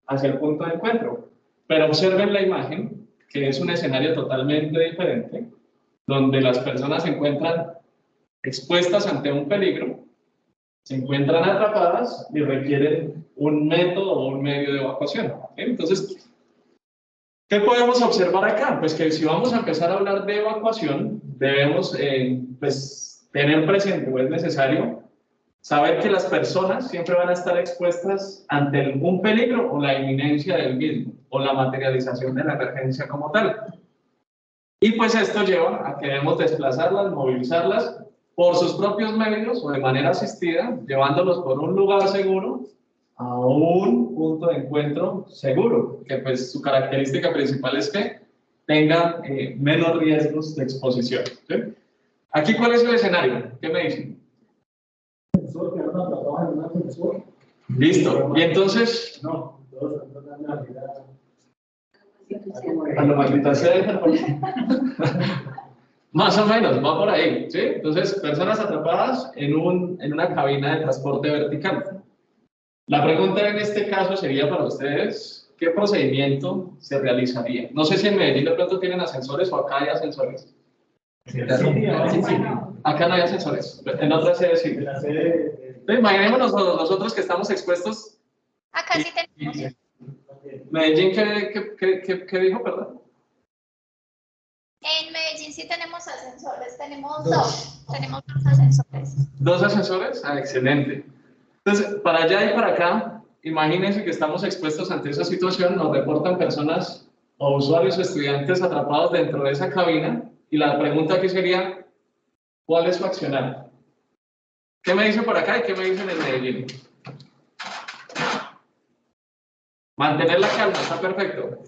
hacia el punto de encuentro. Pero observen la imagen, que es un escenario totalmente diferente, donde las personas se encuentran expuestas ante un peligro, se encuentran atrapadas y requieren un método o un medio de evacuación. ¿Okay? Entonces, ¿qué podemos observar acá? Pues que si vamos a empezar a hablar de evacuación, debemos pues, tener presente, o es necesario, saber que las personas siempre van a estar expuestas ante un peligro o la inminencia del mismo, o la materialización de la emergencia como tal. Y pues esto lleva a que debemos desplazarlas, movilizarlas por sus propios medios o de manera asistida, llevándolos por un lugar seguro a un punto de encuentro seguro, que pues su característica principal es que tenga menos riesgos de exposición. ¿Sí? Aquí, ¿cuál es el escenario? ¿Qué me dicen? Listo. Y entonces... No. Cuando maldita sea, más o menos, va por ahí, ¿sí? Entonces, personas atrapadas en una cabina de transporte vertical. La pregunta en este caso sería para ustedes, ¿qué procedimiento se realizaría? No sé si en Medellín de pronto tienen ascensores o acá hay ascensores. Sí. Acá no hay ascensores, en otras sedes sí. Imaginémonos nosotros que estamos expuestos. Acá sí tenemos. Medellín, ¿qué dijo, perdón? En Medellín sí tenemos ascensores, tenemos dos ascensores. ¿Dos ascensores? Ah, excelente. Entonces, para allá y para acá, imagínense que estamos expuestos ante esa situación, nos reportan personas o usuarios o estudiantes atrapados dentro de esa cabina, y la pregunta aquí sería, ¿cuál es su accionar? ¿Qué me dicen por acá y qué me dicen en Medellín? Mantener la calma, está perfecto.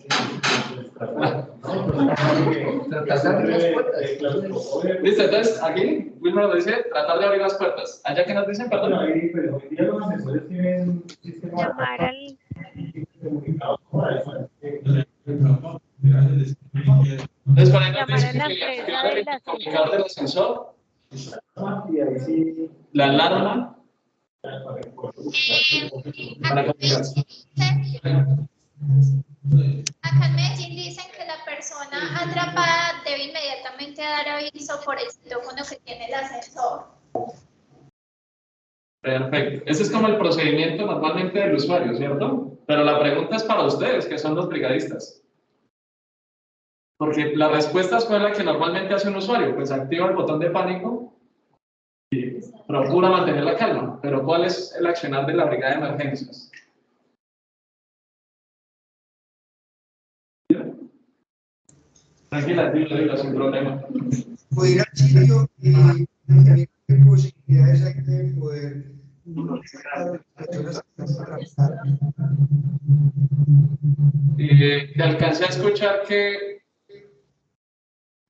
Listo, entonces aquí Wilmer nos dice tratar de abrir las puertas. ¿Allá qué nos dicen? Perdón. Pero hoy día los asesores tienen un sistema comunicado para eso. Entonces, por ejemplo, el comunicador del ascensor, la alarma. Acá en Medellín dicen que la persona atrapada debe inmediatamente dar aviso por el citófono que tiene el ascensor. Perfecto. Ese es como el procedimiento normalmente del usuario, ¿cierto? Pero la pregunta es para ustedes, que son los brigadistas. Porque la respuesta fue la que normalmente hace un usuario, pues activa el botón de pánico y procura mantener la calma. Pero ¿cuál es el accionar de la brigada de emergencias? Tranquila, dilo, sin problema. Puede ir al sitio y ver qué posibilidades hay de poder Te alcancé a escuchar que...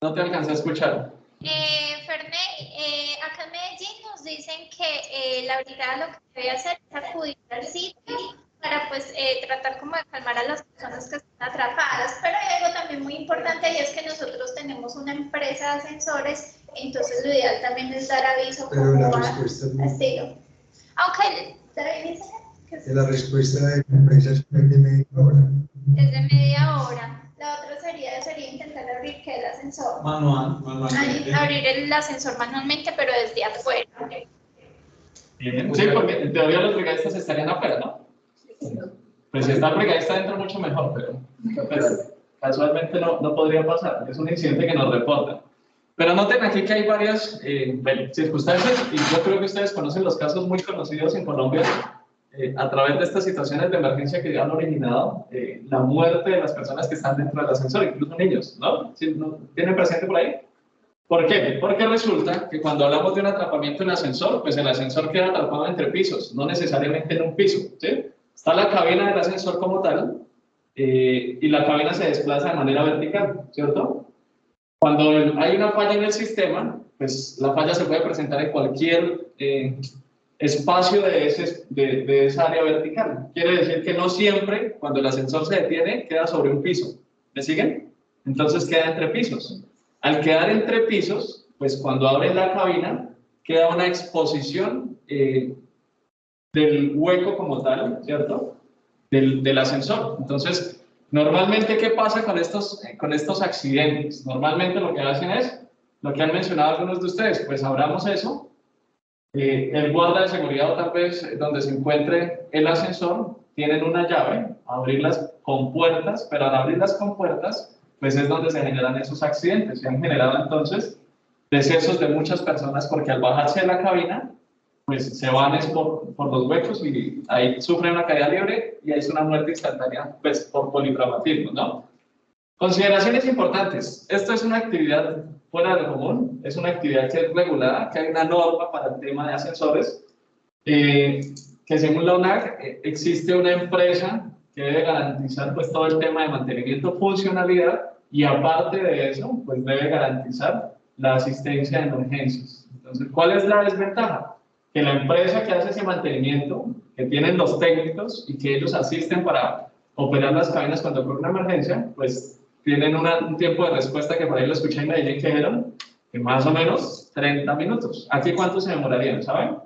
No te alcancé a escuchar. Ferney, acá en Medellín nos dicen que la brigada lo que debe hacer es acudir al sitio para pues tratar como de calmar a las personas que están atrapadas, pero hay algo también muy importante y es que nosotros tenemos una empresa de ascensores, entonces lo ideal también es dar aviso pero la como respuesta a estilo. Aunque la respuesta de la empresa es de media hora. Es de media hora. La otra sería intentar abrir el ascensor. Manualmente. Abrir el ascensor manualmente, pero desde afuera. Sí, porque en teoría los brigadistas estarían afuera, ¿no? Pues si está el brigadista dentro, mucho mejor, pero pues, casualmente no podría pasar. Es un incidente que nos reportan. Pero noten aquí que hay varias circunstancias, y yo creo que ustedes conocen los casos muy conocidos en Colombia a través de estas situaciones de emergencia que han originado la muerte de las personas que están dentro del ascensor, incluso niños, ¿no? ¿Sí, no tienen presente por ahí? ¿Por qué? Porque resulta que cuando hablamos de un atrapamiento en ascensor, pues el ascensor queda atrapado entre pisos, no necesariamente en un piso, ¿sí? Está la cabina del ascensor como tal, y la cabina se desplaza de manera vertical, ¿cierto? Cuando hay una falla en el sistema, pues la falla se puede presentar en cualquier espacio de esa área vertical. Quiere decir que no siempre, cuando el ascensor se detiene, queda sobre un piso. ¿Me siguen? Entonces queda entre pisos. Al quedar entre pisos, pues cuando abren la cabina, queda una exposición del hueco como tal, ¿cierto? del ascensor. Entonces, normalmente, ¿qué pasa con estos accidentes? Normalmente lo que hacen es, lo que han mencionado algunos de ustedes, pues abramos eso, el guarda de seguridad o tal vez donde se encuentre el ascensor, tienen una llave, abrirlas con puertas, pero al abrirlas con puertas, pues es donde se generan esos accidentes. Se han generado entonces decesos de muchas personas porque al bajarse de la cabina, pues se van por los huecos y ahí sufren una caída libre y ahí es una muerte instantánea, pues por politraumatismo, ¿no? Consideraciones importantes. Esto es una actividad fuera de lo común, es una actividad que es regulada, que hay una norma para el tema de ascensores, que según la ONAC existe una empresa que debe garantizar pues todo el tema de mantenimiento, funcionalidad y aparte de eso, pues debe garantizar la asistencia de emergencias. Entonces, ¿cuál es la desventaja? Que la empresa que hace ese mantenimiento, que tienen los técnicos y que ellos asisten para operar las cabinas cuando ocurre una emergencia, pues tienen un tiempo de respuesta que por ahí lo escuché en Medellín que dijeron que más o menos 30 minutos. ¿Aquí cuánto se demorarían, saben?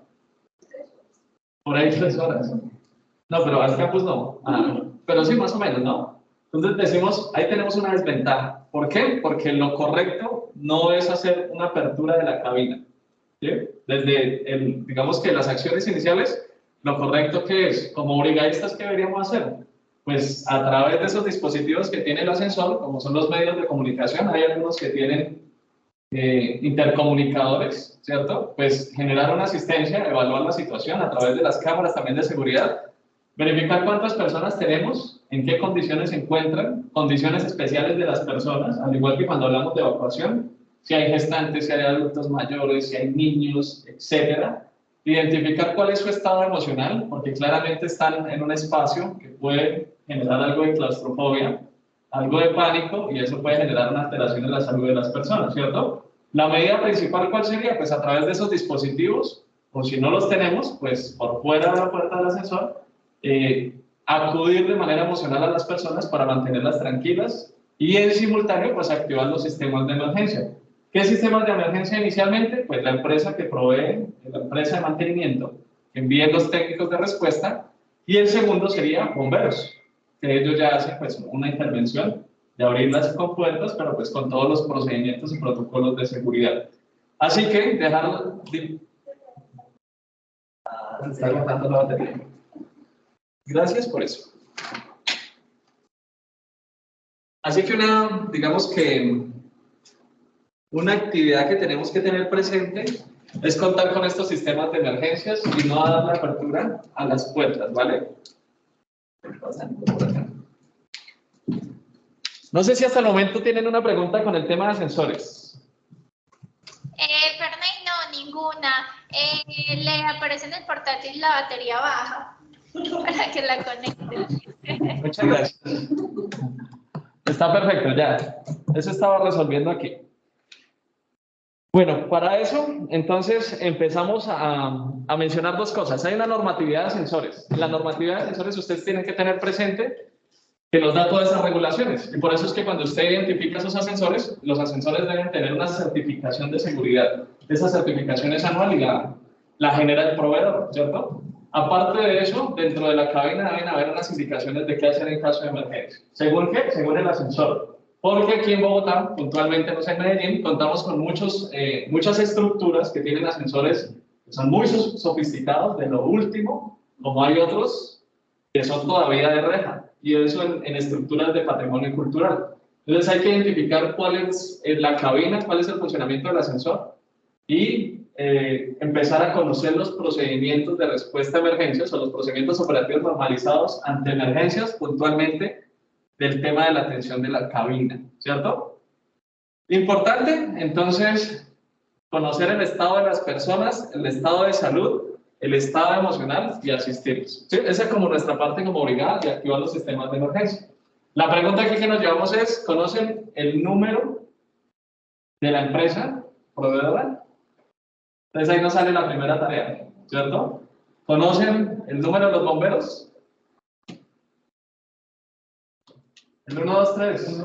Por ahí 3 horas. No, pero al campus no. Pero sí, más o menos, ¿no? Entonces decimos, ahí tenemos una desventaja. ¿Por qué? Porque lo correcto no es hacer una apertura de la cabina. ¿Sí? Desde, digamos que las acciones iniciales, lo correcto que es, como brigadistas, ¿qué deberíamos hacer? Pues a través de esos dispositivos que tiene el ascensor, como son los medios de comunicación, hay algunos que tienen intercomunicadores, ¿cierto? Pues generar una asistencia, evaluar la situación a través de las cámaras también de seguridad, verificar cuántas personas tenemos, en qué condiciones se encuentran, condiciones especiales de las personas, al igual que cuando hablamos de evacuación, si hay gestantes, si hay adultos mayores, si hay niños, etcétera. Identificar cuál es su estado emocional, porque claramente están en un espacio que puede generar algo de claustrofobia, algo de pánico, y eso puede generar una alteración en la salud de las personas, ¿cierto? La medida principal, ¿cuál sería? Pues a través de esos dispositivos, o si no los tenemos, pues por fuera de la puerta del ascensor, acudir de manera emocional a las personas para mantenerlas tranquilas y en simultáneo, pues activar los sistemas de emergencia. ¿Qué sistemas de emergencia inicialmente? Pues la empresa que provee, la empresa de mantenimiento, que envíe los técnicos de respuesta, y el segundo sería bomberos, que ellos ya hacen pues una intervención de abrirlas con puertas, pero pues con todos los procedimientos y protocolos de seguridad. Así que dejar de... se está agotando la batería. Gracias por eso. Así que digamos que una actividad que tenemos que tener presente es contar con estos sistemas de emergencias y no dar la apertura a las puertas, ¿vale? No sé si hasta el momento tienen una pregunta con el tema de ascensores. Ferney, no, ninguna. Le aparece en el portátil la batería baja para que la conecte. Muchas gracias. Está perfecto, ya. Eso estaba resolviendo aquí. Bueno, para eso, entonces, empezamos a mencionar dos cosas. Hay una normatividad de ascensores. En la normatividad de ascensores ustedes tienen que tener presente que nos da todas esas regulaciones. Y por eso es que cuando usted identifica esos ascensores, los ascensores deben tener una certificación de seguridad. Esa certificación es anual y la genera el proveedor, ¿cierto? Aparte de eso, dentro de la cabina deben haber unas indicaciones de qué hacer en caso de emergencia. ¿Según qué? Según el ascensor. Porque aquí en Bogotá, puntualmente no sé, en Medellín, contamos con muchas estructuras que tienen ascensores que son muy sofisticados, de lo último, como hay otros que son todavía de reja, y eso en estructuras de patrimonio cultural. Entonces hay que identificar cuál es la cabina, cuál es el funcionamiento del ascensor, y empezar a conocer los procedimientos de respuesta a emergencias o los procedimientos operativos normalizados ante emergencias, puntualmente del tema de la atención de la cabina, ¿cierto? Importante, entonces, conocer el estado de las personas, el estado de salud, el estado emocional y asistirlos. ¿Sí? Esa es como nuestra parte como brigada de activar los sistemas de emergencia. La pregunta aquí que nos llevamos es, ¿conocen el número de la empresa proveedora? Entonces ahí nos sale la primera tarea, ¿cierto? ¿Conocen el número de los bomberos? El 123.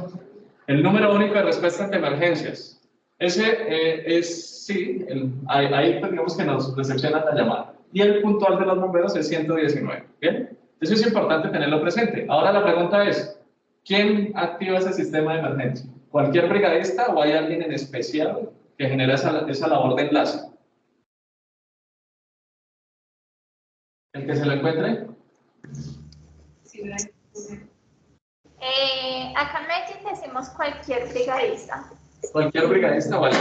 El número único de respuesta ante emergencias. Ese es, sí, ahí digamos que nos recepciona la llamada. Y el puntual de los bomberos es 119. ¿Bien? Es Eso es importante tenerlo presente. Ahora la pregunta es, ¿quién activa ese sistema de emergencia? ¿Cualquier brigadista o hay alguien en especial que genera esa labor de enlace? ¿El que se lo encuentre? Acá en Medellín decimos cualquier brigadista. Cualquier brigadista, vale.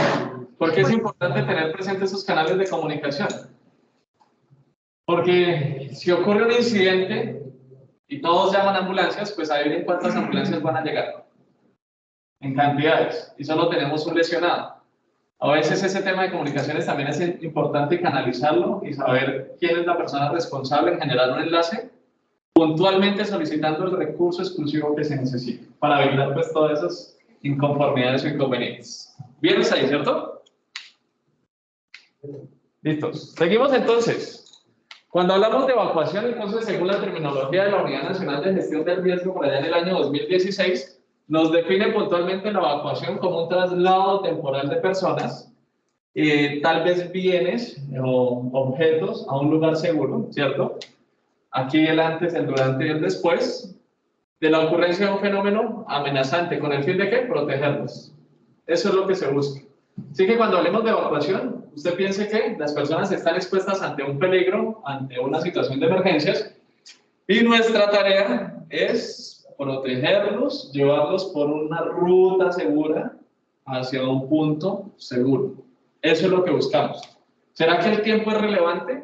¿Por qué es importante tener presentes esos canales de comunicación? Porque si ocurre un incidente y todos llaman ambulancias, pues adivinen cuántas ambulancias van a llegar. En cantidades. Y solo tenemos un lesionado. A veces ese tema de comunicaciones también es importante canalizarlo y saber quién es la persona responsable en generar un enlace, puntualmente solicitando el recurso exclusivo que se necesite, para evitar pues todas esas inconformidades o inconvenientes. ¿Bien hasta ahí, cierto? Listos. Seguimos entonces. Cuando hablamos de evacuación, entonces, según la terminología de la Unidad Nacional de Gestión del Riesgo por allá en el año 2016, nos define puntualmente la evacuación como un traslado temporal de personas, tal vez bienes o objetos a un lugar seguro, ¿cierto? Aquí el antes, el durante y el después de la ocurrencia de un fenómeno amenazante, ¿con el fin de qué? Protegerlos. Eso es lo que se busca. Así que cuando hablemos de evacuación, usted piense que las personas están expuestas ante un peligro, ante una situación de emergencias, y nuestra tarea es protegerlos, llevarlos por una ruta segura hacia un punto seguro. Eso es lo que buscamos. ¿Será que el tiempo es relevante?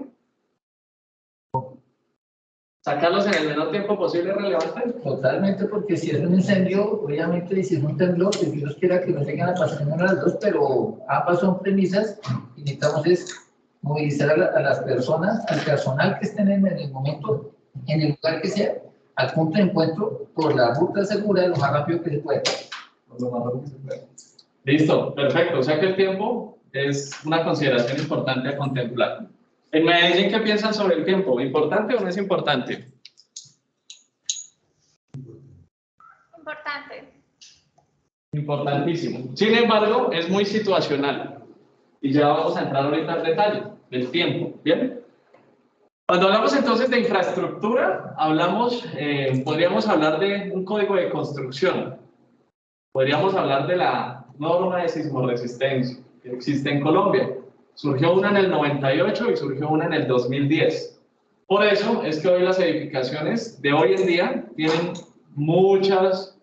¿Sacarlos en el menor tiempo posible es relevante? Totalmente, porque si es un incendio, obviamente, y si es un temblor, pues Dios quiera que no lleguen a pasar ninguna de las dos, pero ambas son premisas y necesitamos es movilizar a las personas, al personal que estén en el momento, en el lugar que sea, al punto de encuentro, por la ruta segura, lo más rápido que se pueda. Lo más rápido que se pueda. Listo, perfecto. O sea que el tiempo es una consideración importante a contemplar. En Medellín, ¿qué piensan sobre el tiempo? ¿Importante o no es importante? Importante. Importantísimo. Sin embargo, es muy situacional. Y ya vamos a entrar ahorita al detalle del tiempo. ¿Bien? Cuando hablamos entonces de infraestructura, podríamos hablar de un código de construcción. Podríamos hablar de la norma de sismoresistencia que existe en Colombia. Surgió una en el 98 y surgió una en el 2010. Por eso es que hoy las edificaciones de hoy en día tienen muchas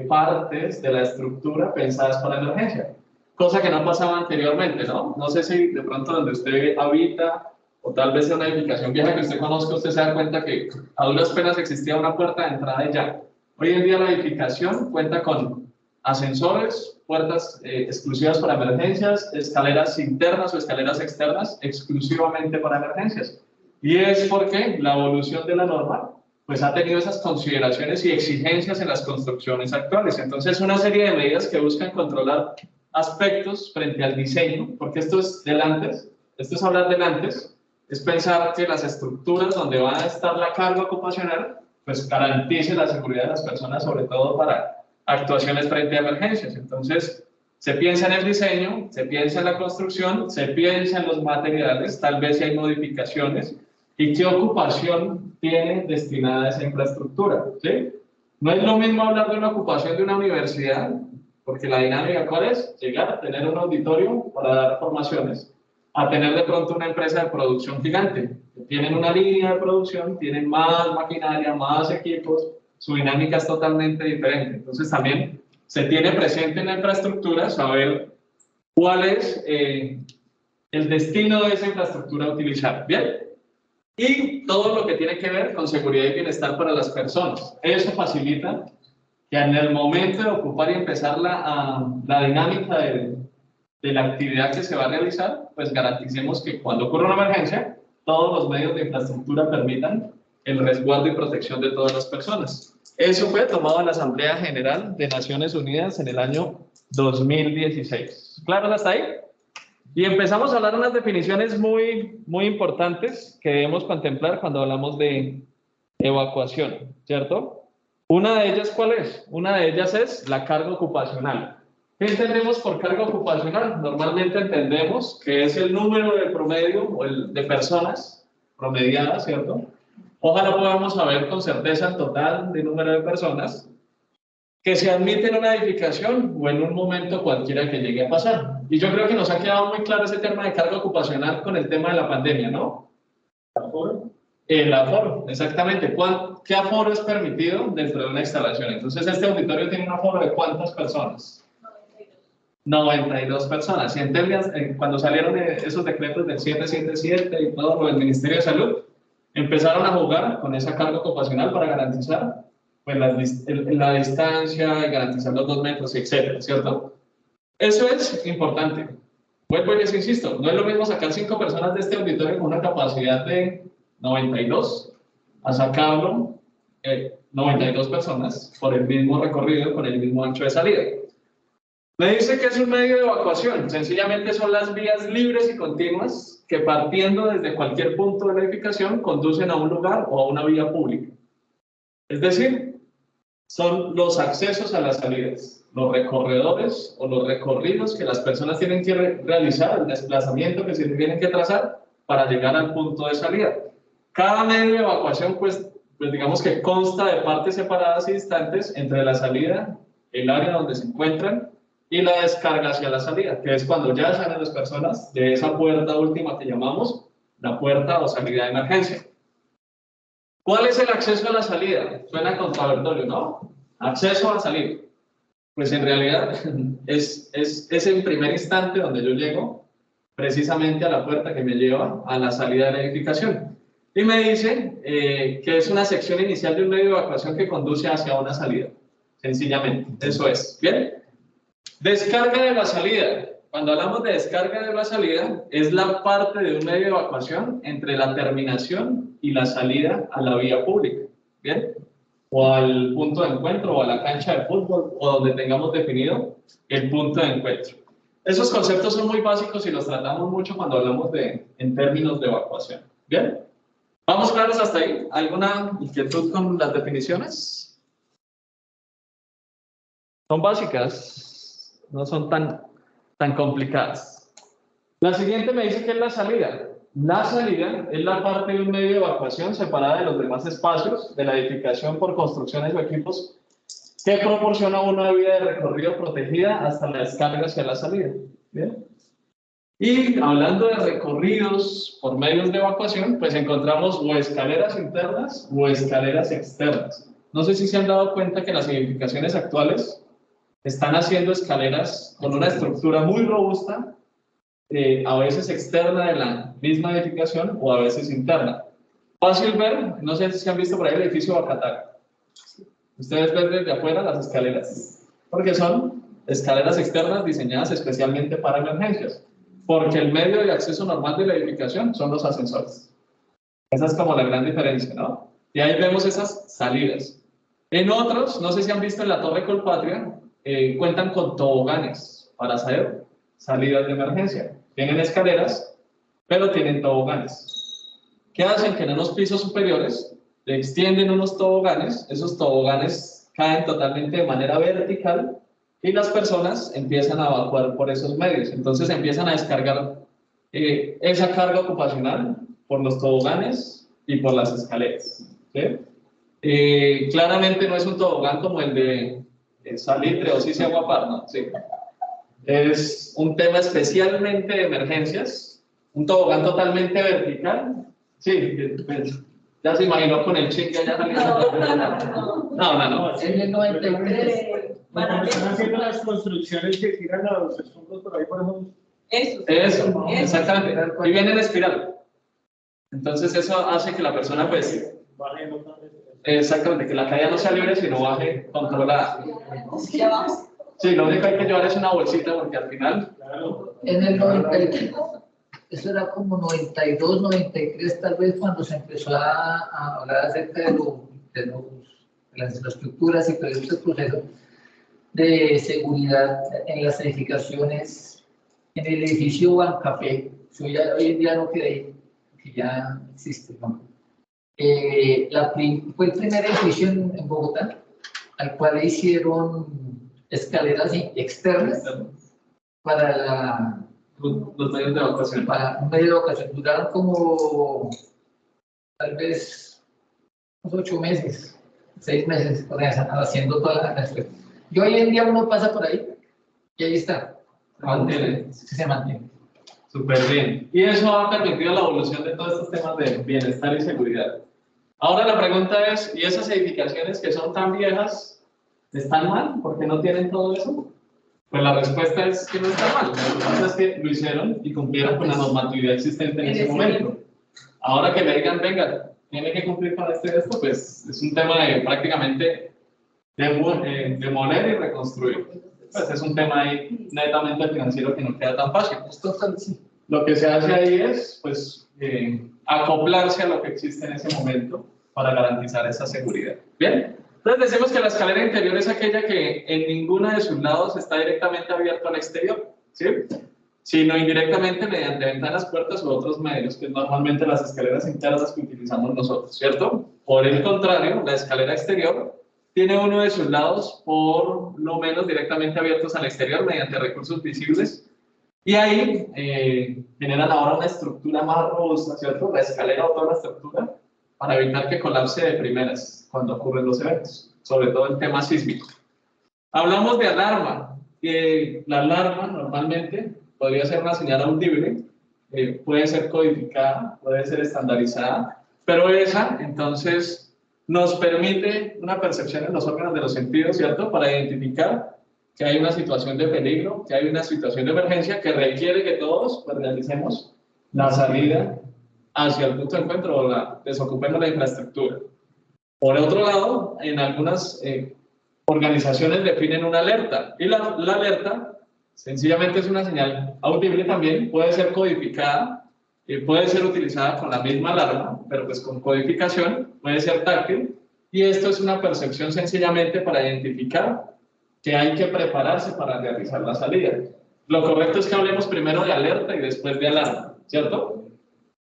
partes de la estructura pensadas para emergencia, cosa que no pasaba anteriormente, ¿no? No sé si de pronto donde usted habita o tal vez en una edificación vieja que usted conozca, usted se da cuenta que a duras penas existía una puerta de entrada y ya. Hoy en día la edificación cuenta con ascensores, puertas exclusivas para emergencias, escaleras internas o escaleras externas exclusivamente para emergencias. Y es porque la evolución de la norma pues ha tenido esas consideraciones y exigencias en las construcciones actuales. Entonces, una serie de medidas que buscan controlar aspectos frente al diseño, porque esto es del antes, esto es hablar del antes, es pensar que las estructuras donde va a estar la carga ocupacional pues garantice la seguridad de las personas, sobre todo para actuaciones frente a emergencias. Entonces, se piensa en el diseño, se piensa en la construcción, se piensa en los materiales, tal vez si hay modificaciones, y qué ocupación tiene destinada a esa infraestructura, ¿sí? No es lo mismo hablar de una ocupación de una universidad, porque la dinámica, ¿cuál es? Llegar a tener un auditorio para dar formaciones, a tener de pronto una empresa de producción gigante. Tienen una línea de producción, tienen más maquinaria, más equipos, su dinámica es totalmente diferente. Entonces también se tiene presente en la infraestructura saber cuál es el destino de esa infraestructura a utilizar. ¿Bien? Y todo lo que tiene que ver con seguridad y bienestar para las personas. Eso facilita que en el momento de ocupar y empezar la dinámica de la actividad que se va a realizar, pues garanticemos que cuando ocurra una emergencia, todos los medios de infraestructura permitan el resguardo y protección de todas las personas. Eso fue tomado en la Asamblea General de Naciones Unidas en el año 2016. ¿Claro hasta ahí? Y empezamos a hablar de unas definiciones muy importantes que debemos contemplar cuando hablamos de evacuación, ¿cierto? Una de ellas, ¿cuál es? Una de ellas es la carga ocupacional. ¿Qué entendemos por carga ocupacional? Normalmente entendemos que es el número de promedio o de personas promediadas, ¿cierto? Ojalá podamos saber con certeza el total de número de personas que se admiten en una edificación o en un momento cualquiera que llegue a pasar. Y yo creo que nos ha quedado muy claro ese tema de carga ocupacional con el tema de la pandemia, ¿no? El aforo, exactamente. ¿Qué aforo es permitido dentro de una instalación? Entonces, este auditorio tiene un aforo de ¿cuántas personas? 92 personas. Y en cuando salieron esos decretos del 777 y todo lo del Ministerio de Salud, empezaron a jugar con esa carga ocupacional para garantizar pues, la distancia y garantizar los 2 metros, etcétera, ¿cierto? Eso es importante. Vuelvo y les insisto, no es lo mismo sacar 5 personas de este auditorio con una capacidad de 92 a sacarlo 92 personas por el mismo recorrido, con el mismo ancho de salida. Me dice que es un medio de evacuación, sencillamente son las vías libres y continuas que partiendo desde cualquier punto de la edificación conducen a un lugar o a una vía pública. Es decir, son los accesos a las salidas, los recorredores o los recorridos que las personas tienen que realizar, el desplazamiento que se tienen que trazar para llegar al punto de salida. Cada medio de evacuación, pues digamos que consta de partes separadas y distantes entre la salida, el área donde se encuentran, y la descarga hacia la salida, que es cuando ya salen las personas de esa puerta última que llamamos la puerta o salida de emergencia. ¿Cuál es el acceso a la salida? Suena contradictorio, ¿no? Acceso a la salida. Pues en realidad es en primer instante donde yo llego precisamente a la puerta que me lleva a la salida de la edificación. Y me dice que es una sección inicial de un medio de evacuación que conduce hacia una salida. Sencillamente, eso es. ¿Bien? Descarga de la salida. Cuando hablamos de descarga de la salida, es la parte de un medio de evacuación entre la terminación y la salida a la vía pública. ¿Bien? O al punto de encuentro, o a la cancha de fútbol, o donde tengamos definido el punto de encuentro. Esos conceptos son muy básicos y los tratamos mucho cuando hablamos en términos de evacuación. ¿Bien? ¿Vamos claros hasta ahí? ¿Alguna inquietud con las definiciones? Son básicas, no son tan complicadas. La siguiente me dice que es la salida. La salida es la parte de un medio de evacuación separada de los demás espacios de la edificación por construcciones o equipos que proporciona una vía de recorrido protegida hasta la descarga hacia la salida. ¿Bien? Y hablando de recorridos por medios de evacuación, pues encontramos o escaleras internas o escaleras externas. No sé si se han dado cuenta que las edificaciones actuales están haciendo escaleras con una estructura muy robusta, a veces externa de la misma edificación o a veces interna. Fácil ver, no sé si han visto por ahí el edificio Bacatac. Ustedes ven desde afuera las escaleras, porque son escaleras externas diseñadas especialmente para emergencias, porque el medio de acceso normal de la edificación son los ascensores. Esa es como la gran diferencia, ¿no? Y ahí vemos esas salidas. En otros, no sé si han visto en la Torre Colpatria, cuentan con toboganes para hacer salidas de emergencia. Tienen escaleras, pero tienen toboganes. ¿Qué hacen? Que en unos pisos superiores le extienden unos toboganes, esos toboganes caen totalmente de manera vertical y las personas empiezan a evacuar por esos medios. Entonces empiezan a descargar esa carga ocupacional por los toboganes y por las escaleras. ¿Sí? Claramente no es un tobogán como el de Salitre o Cicia Guapar, ¿no? Sí. Es un tema especialmente de emergencias, un tobogán totalmente vertical. Sí, ya se imaginó con el chique allá saliendo. No. En el 93. Cuando están haciendo las construcciones que tiran a los escombros por ahí, por ejemplo. Eso, exactamente. Y viene en espiral. Entonces eso hace que la persona pues... Exactamente, que la caída no sea libre, sino baje controlada. Sí, lo único que hay que llevar es una bolsita porque al final... En el 93, eso era como 92, 93 tal vez cuando se empezó a hablar acerca de las infraestructuras y todo este proceso de seguridad en las edificaciones. En el edificio Bancafé, hoy en día no queda ahí, que ya existe, ¿no? Fue el primer edificio en Bogotá al cual hicieron escaleras externas para los medios de evacuación. Para un medio de evacuación. Duraron como tal vez unos 8 meses, 6 meses, haciendo toda la respuesta. Y hoy en día uno pasa por ahí y ahí está. Se mantiene. Súper bien. Y eso ha permitido la evolución de todos estos temas de bienestar y seguridad. Ahora la pregunta es, ¿y esas edificaciones que son tan viejas están mal? ¿Por qué no tienen todo eso? Pues la respuesta es que no está mal. Lo que pasa es que lo hicieron y cumplieron con la normatividad existente en ese momento. Ahora que le digan, venga, tiene que cumplir con esto y esto, pues es un tema de prácticamente demoler y reconstruir. Pues es un tema ahí netamente financiero que no queda tan fácil. Lo que se hace ahí es, pues, acoplarse a lo que existe en ese momento para garantizar esa seguridad. Bien, entonces decimos que la escalera interior es aquella que en ninguna de sus lados está directamente abierta al exterior, ¿sí? Sino indirectamente mediante ventanas, puertas u otros medios, que normalmente las escaleras internas que utilizamos nosotros, ¿cierto? Por el contrario, la escalera exterior tiene uno de sus lados por lo menos directamente abiertos al exterior mediante recursos visibles y ahí generan ahora una estructura más robusta, ¿cierto? La escalera o toda la estructura para evitar que colapse de primeras cuando ocurren los eventos, sobre todo el tema sísmico. Hablamos de alarma. La alarma normalmente podría ser una señal audible, puede ser codificada, puede ser estandarizada, pero esa entonces nos permite una percepción en los órganos de los sentidos, ¿cierto? Para identificar que hay una situación de peligro, que hay una situación de emergencia que requiere que todos pues, realicemos la salida hacia el punto de encuentro o desocupemos la infraestructura. Por otro lado, en algunas organizaciones definen una alerta y la alerta sencillamente es una señal audible también, puede ser codificada, puede ser utilizada con la misma alarma, pero pues con codificación, puede ser táctil, y esto es una percepción sencillamente para identificar que hay que prepararse para realizar la salida. Lo correcto es que hablemos primero de alerta y después de alarma, ¿cierto?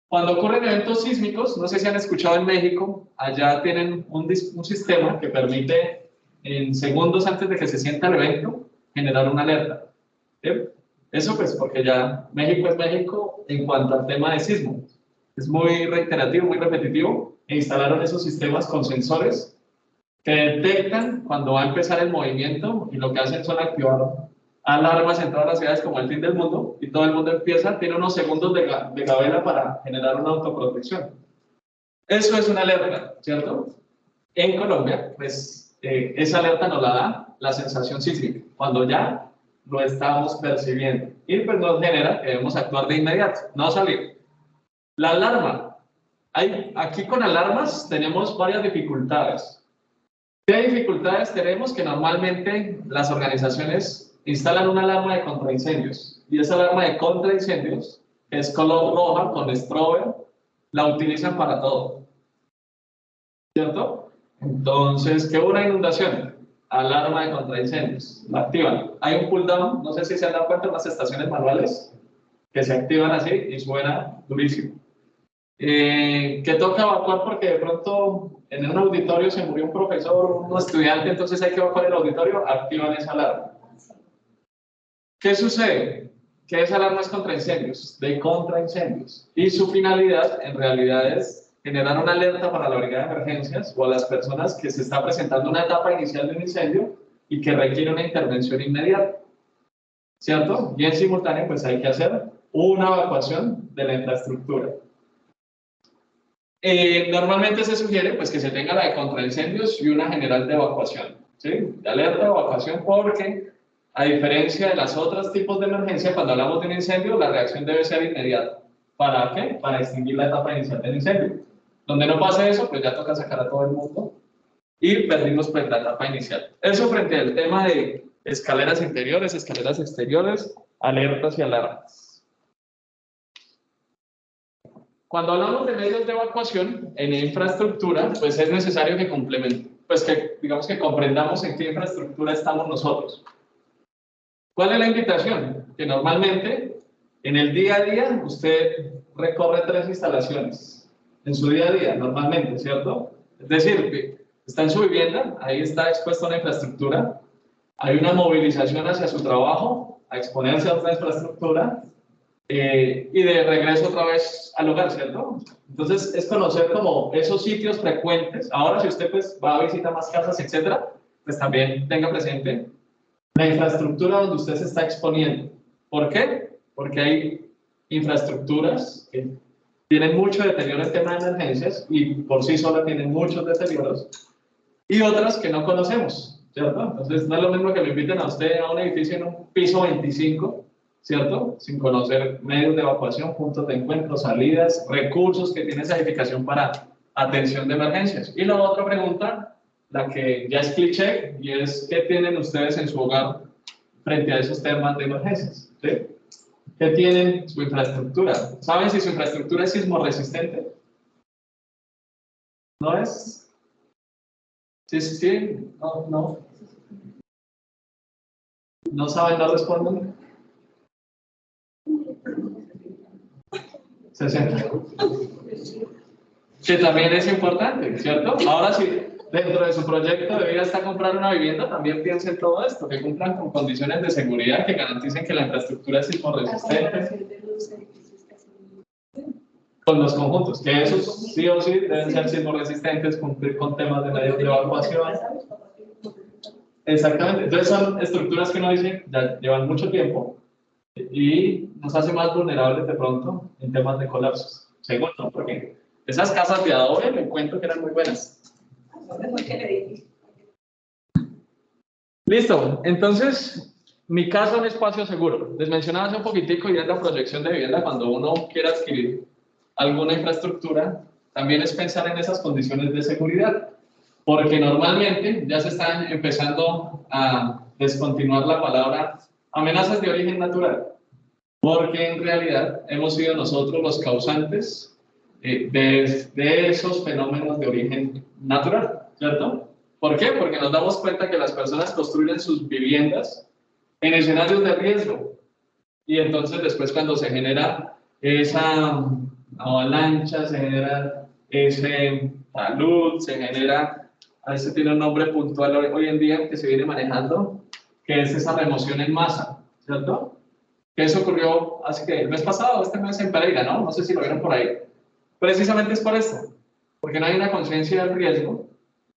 Cuando ocurren eventos sísmicos, no sé si han escuchado en México, allá tienen un sistema que permite en segundos antes de que se sienta el evento generar una alerta. ¿Sí? Eso pues porque ya México es México en cuanto al tema de sismo. Es muy reiterativo, muy repetitivo, e instalaron esos sistemas con sensores que detectan cuando va a empezar el movimiento y lo que hacen son activar alarmas en todas las ciudades como el fin del mundo y todo el mundo empieza, tiene unos segundos de gabela para generar una autoprotección. Eso es una alerta, ¿cierto? En Colombia, pues esa alerta nos la da la sensación sísmica, cuando ya lo estamos percibiendo y pues nos genera que debemos actuar de inmediato, no salir. La alarma, aquí con alarmas tenemos varias dificultades. ¿Qué dificultades tenemos? Que normalmente las organizaciones instalan una alarma de contraincendios y esa alarma de contraincendios es color roja con strobe, la utilizan para todo, ¿cierto? Entonces, ¿qué hubo una inundación? Alarma de contraincendios, la activan. Hay un pull down, no sé si se han dado cuenta en las estaciones manuales, que se activan así y suena durísimo. Que toca evacuar porque de pronto en un auditorio se murió un profesor, un estudiante, entonces hay que evacuar el auditorio, activan esa alarma. ¿Qué sucede? Que esa alarma es contra incendios, de contraincendios, y su finalidad en realidad es generar una alerta para la brigada de emergencias o a las personas que se está presentando una etapa inicial de un incendio y que requiere una intervención inmediata, ¿cierto? Y en simultáneo pues hay que hacer una evacuación de la infraestructura. Normalmente se sugiere pues, que se tenga la de contraincendios y una general de evacuación, ¿sí? De alerta de evacuación porque, a diferencia de los otros tipos de emergencia, cuando hablamos de un incendio, la reacción debe ser inmediata. ¿Para qué? Para extinguir la etapa inicial del incendio. Donde no pase eso, pues ya toca sacar a todo el mundo y perdimos pues, la etapa inicial. Eso frente al tema de escaleras interiores, escaleras exteriores, alertas y alarmas. Cuando hablamos de medios de evacuación en infraestructura, pues es necesario que digamos que comprendamos en qué infraestructura estamos nosotros. ¿Cuál es la invitación? Que normalmente en el día a día usted recorre 3 instalaciones en su día a día, normalmente, ¿cierto? Es decir, que está en su vivienda, ahí está expuesta una infraestructura, hay una movilización hacia su trabajo, a exponerse a otra infraestructura, y de regreso otra vez al hogar, ¿cierto? Entonces es conocer como esos sitios frecuentes. Ahora si usted pues va a visitar más casas, etcétera, pues también tenga presente la infraestructura donde usted se está exponiendo. ¿Por qué? Porque hay infraestructuras que tienen mucho deterioro en tema de emergencias y por sí solas tienen muchos deterioros, y otras que no conocemos, ¿cierto? Entonces no es lo mismo que me inviten a usted a un edificio en un piso 25, ¿cierto? Sin conocer medios de evacuación, puntos de encuentro, salidas, recursos que tiene esa edificación para atención de emergencias. Y la otra pregunta, la que ya es cliché, y es ¿qué tienen ustedes en su hogar frente a esos temas de emergencias? ¿Sí? ¿Qué tienen su infraestructura? ¿Saben si su infraestructura es sismorresistente? ¿No es? Sí, sí, sí. No, no. ¿No saben? ¿No responden? 60. Que también es importante, ¿cierto? Ahora sí, dentro de su proyecto de vida está comprar una vivienda, también piensen en todo esto, que cumplan con condiciones de seguridad que garanticen que la infraestructura es sismorresistente. Con los conjuntos, que esos sí o sí deben ser sismorresistentes, cumplir con temas de medios de evacuación. Exactamente, entonces son estructuras que uno dice ya llevan mucho tiempo y nos hace más vulnerables de pronto en temas de colapsos. Segundo, porque esas casas de adobe me cuento que eran muy buenas. Listo, entonces mi casa es un espacio seguro. Les mencionaba hace un poquitico y es la proyección de vivienda cuando uno quiere adquirir alguna infraestructura, también es pensar en esas condiciones de seguridad, porque normalmente ya se están empezando a descontinuar la palabra amenazas de origen natural, porque en realidad hemos sido nosotros los causantes de esos fenómenos de origen natural, ¿cierto? ¿Por qué? Porque nos damos cuenta que las personas construyen sus viviendas en escenarios de riesgo, y entonces después cuando se genera esa avalancha, se genera ese talud, se genera, a veces tiene un nombre puntual hoy en día que se viene manejando, que es esa remoción en masa, ¿cierto? Que eso ocurrió hace que el mes pasado, este mes en Pereira, ¿no? No sé si lo vieron por ahí. Precisamente es por esto, porque no hay una conciencia del riesgo,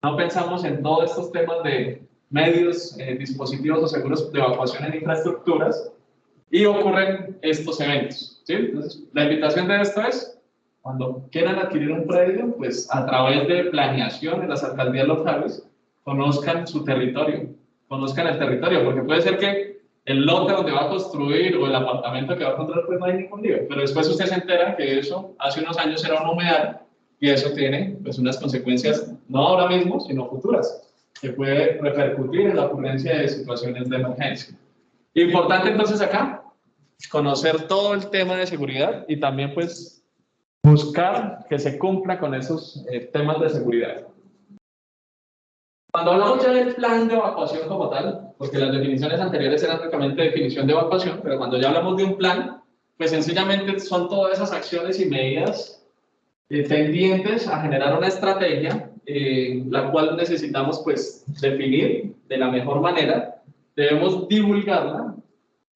no pensamos en todos estos temas de medios, dispositivos o seguros de evacuación en infraestructuras, y ocurren estos eventos, ¿sí? Entonces, la invitación de esto es, cuando quieran adquirir un predio, pues a través de planeación en las alcaldías locales, conozcan su territorio, conozcan el territorio, porque puede ser que el lote donde va a construir o el apartamento que va a construir, pues no hay ningún lío, pero después usted se entera que eso hace unos años era un humedal y eso tiene pues unas consecuencias, no ahora mismo, sino futuras, que puede repercutir en la ocurrencia de situaciones de emergencia. Importante entonces acá, conocer todo el tema de seguridad y también pues buscar que se cumpla con esos temas de seguridad. Cuando hablamos ya del plan de evacuación como tal, porque las definiciones anteriores eran únicamente definición de evacuación, pero cuando ya hablamos de un plan, pues sencillamente son todas esas acciones y medidas tendientes a generar una estrategia, la cual necesitamos pues definir de la mejor manera, debemos divulgarla,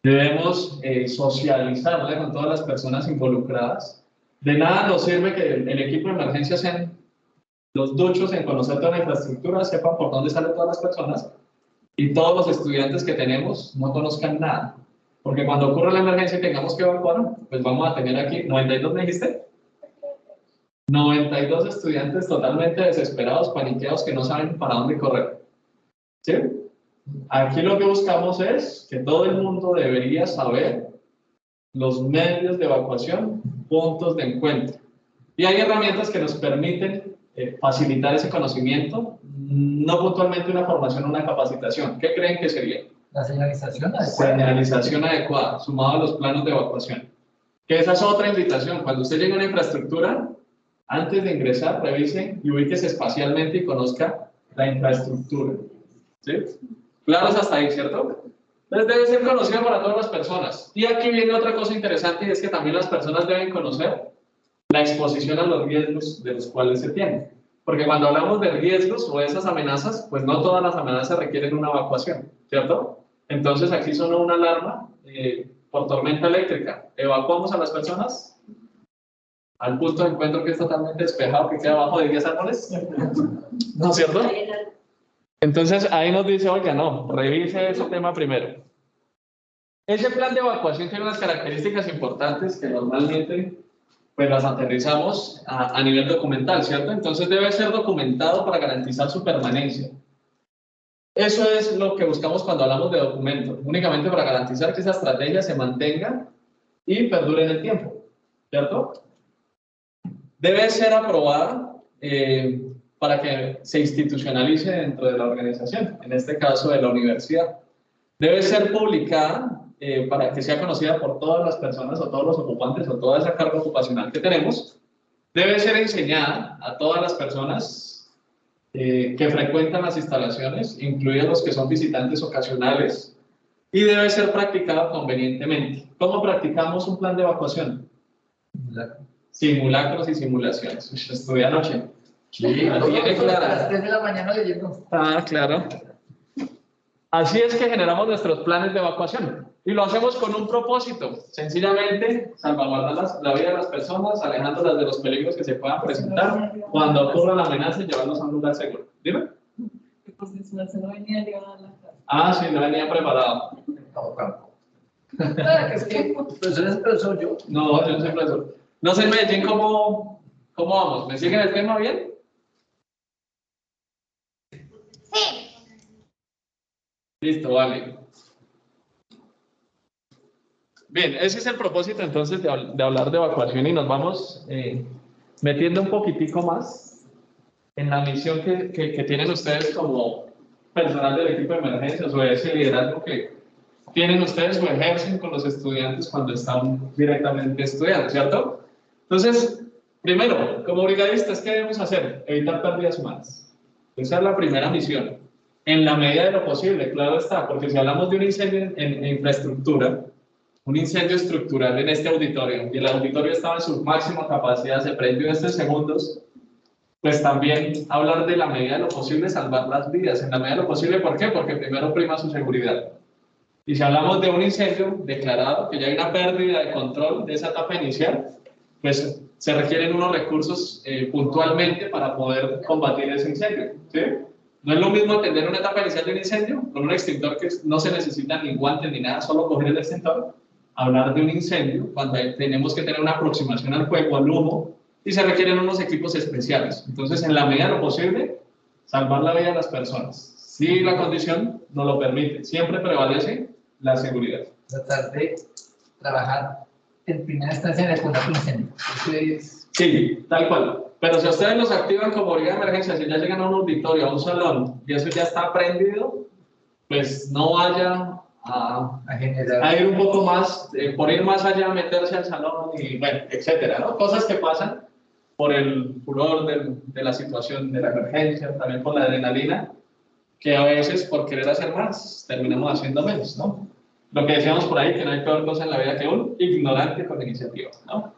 debemos socializarla con todas las personas involucradas. De nada nos sirve que el equipo de emergencia sean los duchos en conocer toda la infraestructura, sepan por dónde salen todas las personas, y todos los estudiantes que tenemos no conozcan nada. Porque cuando ocurre la emergencia y tengamos que evacuar, pues vamos a tener aquí, 92 me dijiste, 92 estudiantes totalmente desesperados, paniqueados, que no saben para dónde correr. ¿Sí? Aquí lo que buscamos es que todo el mundo debería saber los medios de evacuación, puntos de encuentro. Y hay herramientas que nos permiten facilitar ese conocimiento, no puntualmente una formación o una capacitación. ¿Qué creen que sería? La señalización adecuada. Señalización adecuada, sumado a los planos de evacuación. Que esa es otra invitación. Cuando usted llegue a una infraestructura, antes de ingresar, revise y ubíquese espacialmente y conozca la infraestructura. ¿Sí? Claros hasta ahí, ¿cierto? Entonces debe ser conocido para todas las personas. Y aquí viene otra cosa interesante, y es que también las personas deben conocer la exposición a los riesgos de los cuales se tienen. Porque cuando hablamos de riesgos o de esas amenazas, pues no todas las amenazas requieren una evacuación, ¿cierto? Entonces aquí sonó una alarma por tormenta eléctrica, ¿evacuamos a las personas al punto de encuentro que es totalmente despejado, que queda abajo de 10 árboles? ¿No es cierto? Entonces ahí nos dice, oiga, no, revise ese tema primero. Ese plan de evacuación tiene unas características importantes que normalmente pues las aterrizamos a nivel documental, ¿cierto? Entonces debe ser documentado para garantizar su permanencia. Eso es lo que buscamos cuando hablamos de documento, únicamente para garantizar que esa estrategia se mantenga y perdure en el tiempo, ¿cierto? Debe ser aprobada para que se institucionalice dentro de la organización, en este caso de la universidad. Debe ser publicada para que sea conocida por todas las personas o todos los ocupantes o toda esa carga ocupacional que tenemos. Debe ser enseñada a todas las personas que frecuentan las instalaciones, incluidos los que son visitantes ocasionales, y debe ser practicada convenientemente. ¿Cómo practicamos un plan de evacuación? Simulacros y simulaciones. Estudié anoche. Sí, lo tiene clara. A las 3 de la mañana leyendo. Ah, claro. Así es que generamos nuestros planes de evacuación y lo hacemos con un propósito, sencillamente salvaguardar la vida de las personas, alejándolas de los peligros que se puedan presentar cuando ocurra la amenaza y llevarlos a un lugar seguro. Dime. Pues no venía ligada a la casa. Ah, sí, no venía preparado. Es que el profesor es profesor yo. No, yo no soy profesor. No sé, Medellín, ¿cómo vamos? ¿Me siguen el tema bien? Sí. Listo, vale. Bien, ese es el propósito entonces de hablar de evacuación y nos vamos metiendo un poquitico más en la misión que tienen ustedes como personal del equipo de emergencias o ese liderazgo que tienen ustedes o ejercen con los estudiantes cuando están directamente estudiando, ¿cierto? Entonces, primero, como brigadistas, ¿qué debemos hacer? Evitar pérdidas humanas. Esa es la primera misión. En la medida de lo posible, claro está, porque si hablamos de un incendio en infraestructura, un incendio estructural en este auditorio, y el auditorio estaba en su máxima capacidad, se prendió en 3 segundos, pues también hablar de la medida de lo posible, salvar las vidas, en la medida de lo posible, ¿por qué? Porque primero prima su seguridad. Y si hablamos de un incendio declarado, que ya hay una pérdida de control de esa etapa inicial, pues se requieren unos recursos puntualmente para poder combatir ese incendio, ¿sí? No es lo mismo atender una etapa inicial de un incendio con un extintor que no se necesita ni guantes ni nada, solo coger el extintor, hablar de un incendio cuando tenemos que tener una aproximación al fuego, al humo, y se requieren unos equipos especiales. Entonces, en la medida de lo posible, salvar la vida de las personas. Si la condición no lo permite, siempre prevalece la seguridad. Tratar de trabajar en primera instancia en el combate incendio. Eso es... Sí, tal cual. Pero si ustedes los activan como brigada de emergencia, si ya llegan a un auditorio, a un salón, y eso ya está prendido, pues no vaya a ir un poco más, por ir más allá, meterse al salón y bueno, etcétera, ¿no? Cosas que pasan por el furor de la situación de la emergencia, también por la adrenalina, que a veces por querer hacer más, terminamos haciendo menos, ¿no? Lo que decíamos por ahí, que no hay peor cosa en la vida que un ignorante con iniciativa, ¿no?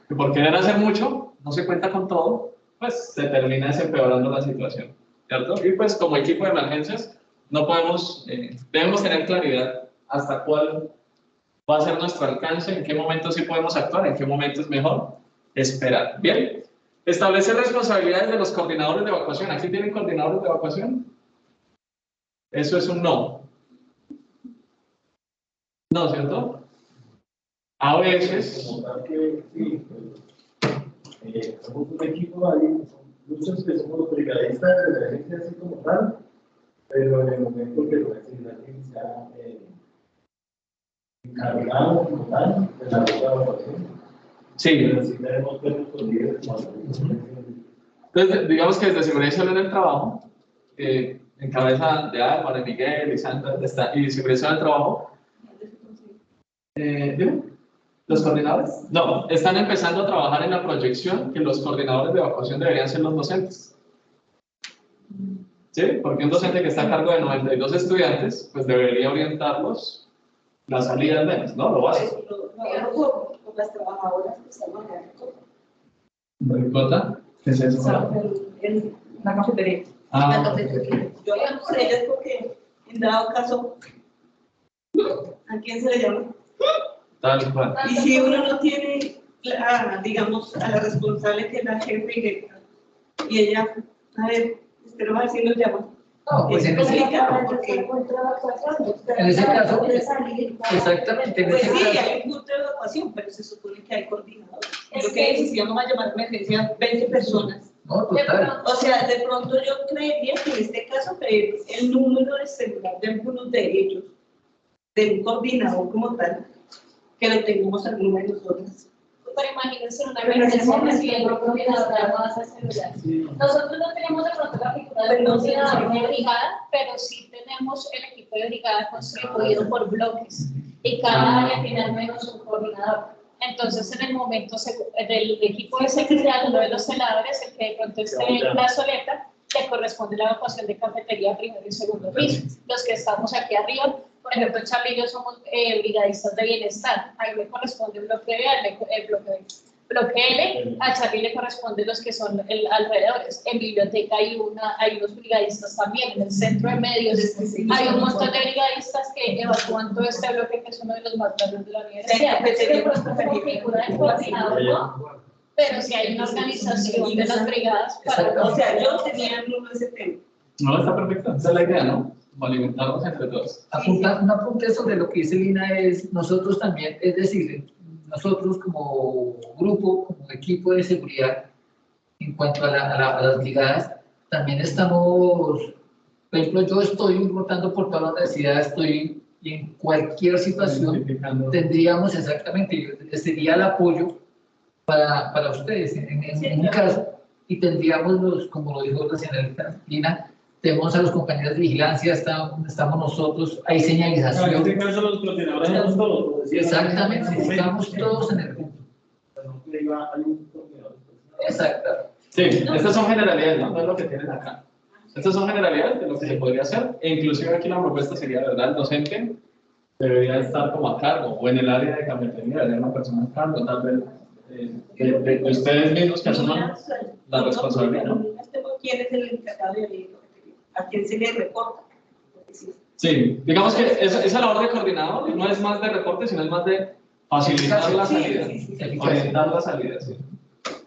Que por querer hacer mucho, no se cuenta con todo, pues se termina desempeorando la situación, ¿cierto? Y pues como equipo de emergencias, no podemos, debemos tener claridad hasta cuál va a ser nuestro alcance, en qué momento sí podemos actuar, en qué momento es mejor esperar. Bien, establecer responsabilidades de los coordinadores de evacuación. ¿Aquí tienen coordinadores de evacuación? Eso es un no. No, ¿cierto? A veces... Como tal que sí, somos un equipo ahí, muchos que somos brigadistas de emergencia así como tal, pero en el momento que lo alguien se ha encargado como tal de la evacuación. Sí. Pero sí tenemos buenos líderes como Entonces, digamos que desde Seguridad y Salud en el Trabajo, en cabeza de Álvaro, de Miguel y Sandra, y Seguridad y Salud en el Trabajo, ¿dime? ¿Los coordinadores? No, están empezando a trabajar en la proyección que los coordinadores de evacuación deberían ser los docentes. ¿Sí? Porque un docente que está a cargo de 92 estudiantes, pues debería orientarlos la salida al menos, ¿no? Lo básico. Con las trabajadoras que están allá ¿En Ricota? ¿Qué es eso? en la cafetería. Ah, Yo hablo con ellas porque, en dado caso, ¿a quién se le llama? Tal cual. Y si uno no tiene, digamos, a la responsable que es la jefe directa, y ella, a ver, usted lo va a decir, nos llama. No, pues Es en ese, complicado porque, en ese caso, exactamente, en pues ese sí, caso, hay un punto de evacuación, pero se supone que hay coordinadores. Lo que es, si vamos a llamar a emergencia 20 personas. no, total. O sea, de pronto yo creería que en este caso el número de celular de algunos de ellos, de un coordinador como tal, que lo tengamos alguno de nosotros. Pero imagínense una Pero en ese emergencia momento, recibiendo coordinador de llamadas al celular. Nosotros no tenemos de pronto la figura de Pero no, coordinador sí, de brigada, pero sí tenemos el equipo de brigada constituido por bloques y cada área tiene al menos un coordinador. Entonces, en el momento del equipo de seguridad, uno de los celadores, el que de pronto esté en la soleta, le corresponde la evacuación de cafetería primero y segundo piso. Los que estamos aquí arriba, por ejemplo, Charlie y yo somos brigadistas de bienestar. A mí me corresponde el bloque B, bloque L, a Charlie le corresponde los que son alrededores. En biblioteca hay unos brigadistas también, en el centro de medios hay un montón de brigadistas que evacúan todo este bloque que es uno de los más grandes de la universidad. De pronto como figura de coordinador, ¿no? Pero si hay una organización de las brigadas para... O sea, yo tenía uno de ese tema. No, está perfecto. Esa es la idea, ¿no? Como alimentarnos entre todos. Un apunte sobre lo que dice Lina es, nosotros también, es decir, nosotros como grupo, como equipo de seguridad, en cuanto a las brigadas, también estamos, por ejemplo, yo estoy rotando por toda la universidad, y en cualquier situación tendríamos exactamente, sería el apoyo para ustedes, en un caso, y tendríamos, como lo dijo la señorita Lina, tenemos a los compañeros de vigilancia, estamos nosotros, hay señalización. En este caso los coordinadores estamos todos. Exactamente, estamos todos en el punto. Exacto. Sí, estas son generalidades, ¿no? No es lo que tienen acá. Estas son generalidades de lo que se podría hacer, e inclusive aquí la propuesta sería, ¿verdad? El docente debería estar como a cargo, o en el área de cafetería, debería una persona a cargo, tal vez, de ustedes mismos que asuman la responsabilidad, ¿no? ¿Quién es el encargado de a quién se le reporta? Sí, digamos que esa labor de coordinador no es más de reporte, sino es más de facilitar la salida, orientar la salida, ¿sí?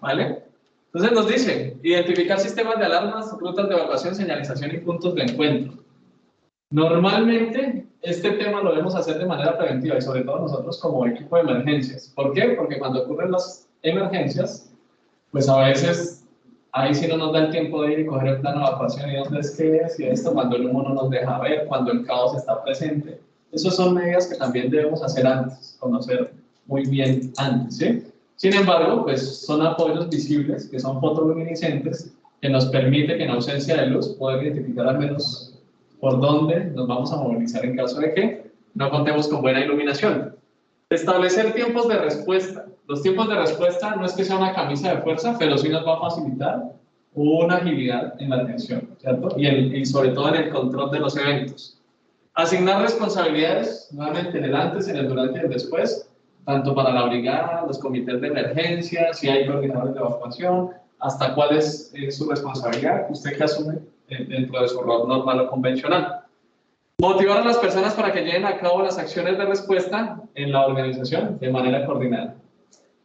¿Vale? Entonces nos dice, identificar sistemas de alarmas, rutas de evacuación, señalización y puntos de encuentro. Normalmente este tema lo debemos hacer de manera preventiva y sobre todo nosotros como equipo de emergencias. ¿Por qué? Porque cuando ocurren las emergencias, pues a veces ahí sí no nos da el tiempo de ir y coger el plano de evacuación y dónde es que es y esto, cuando el humo no nos deja ver, cuando el caos está presente. Esas son medidas que también debemos hacer antes, conocer muy bien antes, ¿sí? Sin embargo, pues son apoyos visibles, que son fotoluminiscentes, que nos permite que en ausencia de luz poder identificar al menos por dónde nos vamos a movilizar en caso de que no contemos con buena iluminación. Establecer tiempos de respuesta. Los tiempos de respuesta no es que sea una camisa de fuerza, pero sí nos va a facilitar una agilidad en la atención, ¿cierto? Y sobre todo en el control de los eventos. Asignar responsabilidades, nuevamente en el antes, en el durante y el después, tanto para la brigada, los comités de emergencia, si hay coordinadores de evacuación, hasta cuál es su responsabilidad, usted que asume dentro de su rol normal o convencional. Motivar a las personas para que lleven a cabo las acciones de respuesta en la organización de manera coordinada.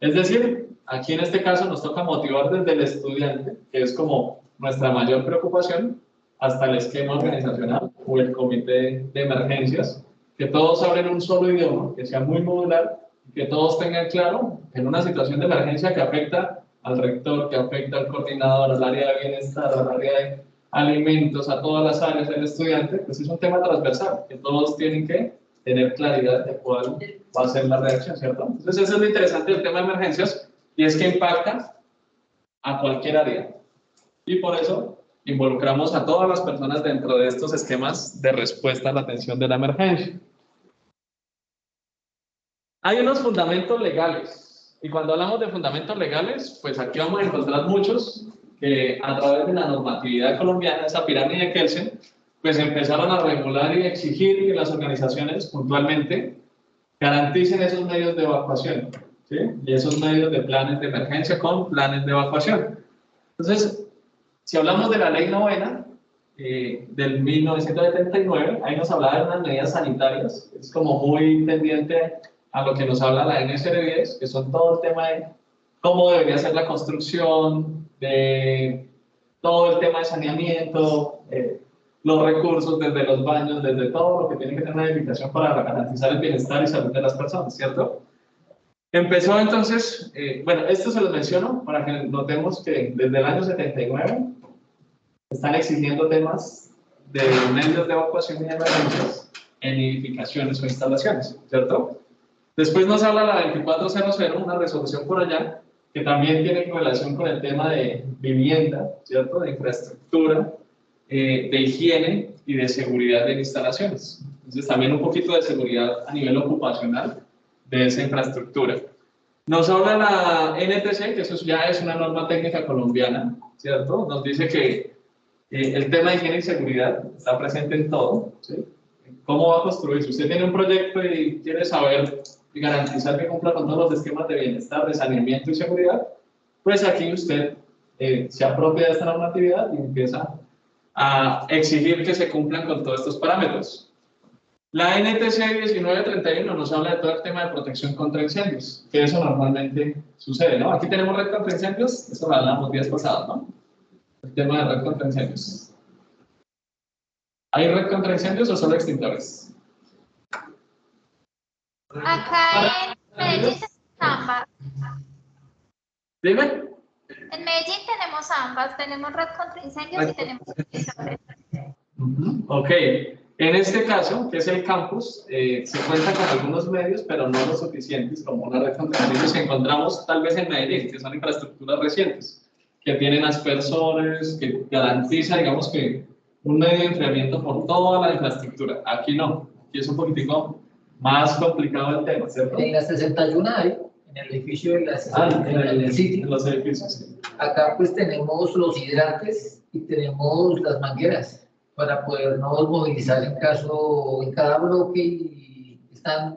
Es decir, aquí en este caso nos toca motivar desde el estudiante, que es como nuestra mayor preocupación, hasta el esquema organizacional o el comité de emergencias, que todos hablen un solo idioma, que sea muy modular, que todos tengan claro en una situación de emergencia que afecta al rector, que afecta al coordinador, al área de bienestar, al área de alimentos, a todas las áreas del estudiante, pues es un tema transversal, que todos tienen que tener claridad de cuál va a ser la reacción, ¿cierto? Entonces eso es lo interesante del tema de emergencias, y es que impacta a cualquier área. Y por eso involucramos a todas las personas dentro de estos esquemas de respuesta a la atención de la emergencia. Hay unos fundamentos legales, y cuando hablamos de fundamentos legales, pues aquí vamos a encontrar muchos que a través de la normatividad colombiana, esa pirámide de Kelsen, pues empezaron a regular y exigir que las organizaciones puntualmente garanticen esos medios de evacuación, ¿sí? Y esos medios de planes de emergencia con planes de evacuación. Entonces, si hablamos de la ley novena del 1979, ahí nos hablaba de unas medidas sanitarias, es como muy pendiente a lo que nos habla la NSR10, que son todo el tema de cómo debería ser la construcción, de todo el tema de saneamiento, los recursos desde los baños, desde todo lo que tiene que tener una edificación para garantizar el bienestar y salud de las personas, ¿cierto? Empezó entonces, bueno, esto se lo menciono para que notemos que desde el año 79 están exigiendo temas de medios de evacuación y emergencias en edificaciones o instalaciones, ¿cierto? Después nos habla la 2400, una resolución por allá, que también tiene relación con el tema de vivienda, ¿cierto? De infraestructura, de higiene y de seguridad de instalaciones. Entonces también un poquito de seguridad a nivel ocupacional de esa infraestructura. Nos habla la NTC, que eso ya es una norma técnica colombiana, ¿cierto? Nos dice que el tema de higiene y seguridad está presente en todo, ¿sí? ¿Cómo va a construir? Si usted tiene un proyecto y quiere saber y garantizar que cumpla con todos los esquemas de bienestar, de saneamiento y seguridad, pues aquí usted se apropia de esta normatividad y empieza a exigir que se cumplan con todos estos parámetros. La NTC 1931 nos habla de todo el tema de protección contra incendios, que eso normalmente sucede, ¿no? Aquí tenemos red contra incendios, eso lo hablamos días pasados, ¿no? El tema de red contra incendios. ¿Hay red contra incendios o solo extintores? Acá en Medellín tenemos ambas. Dime. En Medellín tenemos ambas, tenemos red contra incendios y tenemos extintores. Ok, en este caso, que es el campus, se cuenta con algunos medios, pero no los suficientes como una red contra incendios que encontramos tal vez en Medellín, que son infraestructuras recientes, que tienen aspersores, que garantiza, digamos que un medio de enfriamiento por toda la infraestructura. Aquí no, aquí es un poquitico más complicado el tema, ¿cierto? En la 61 hay, en el edificio de la en el sitio. En los edificios, sí. Acá pues tenemos los hidrantes y tenemos las mangueras para podernos movilizar en caso, en cada bloque y están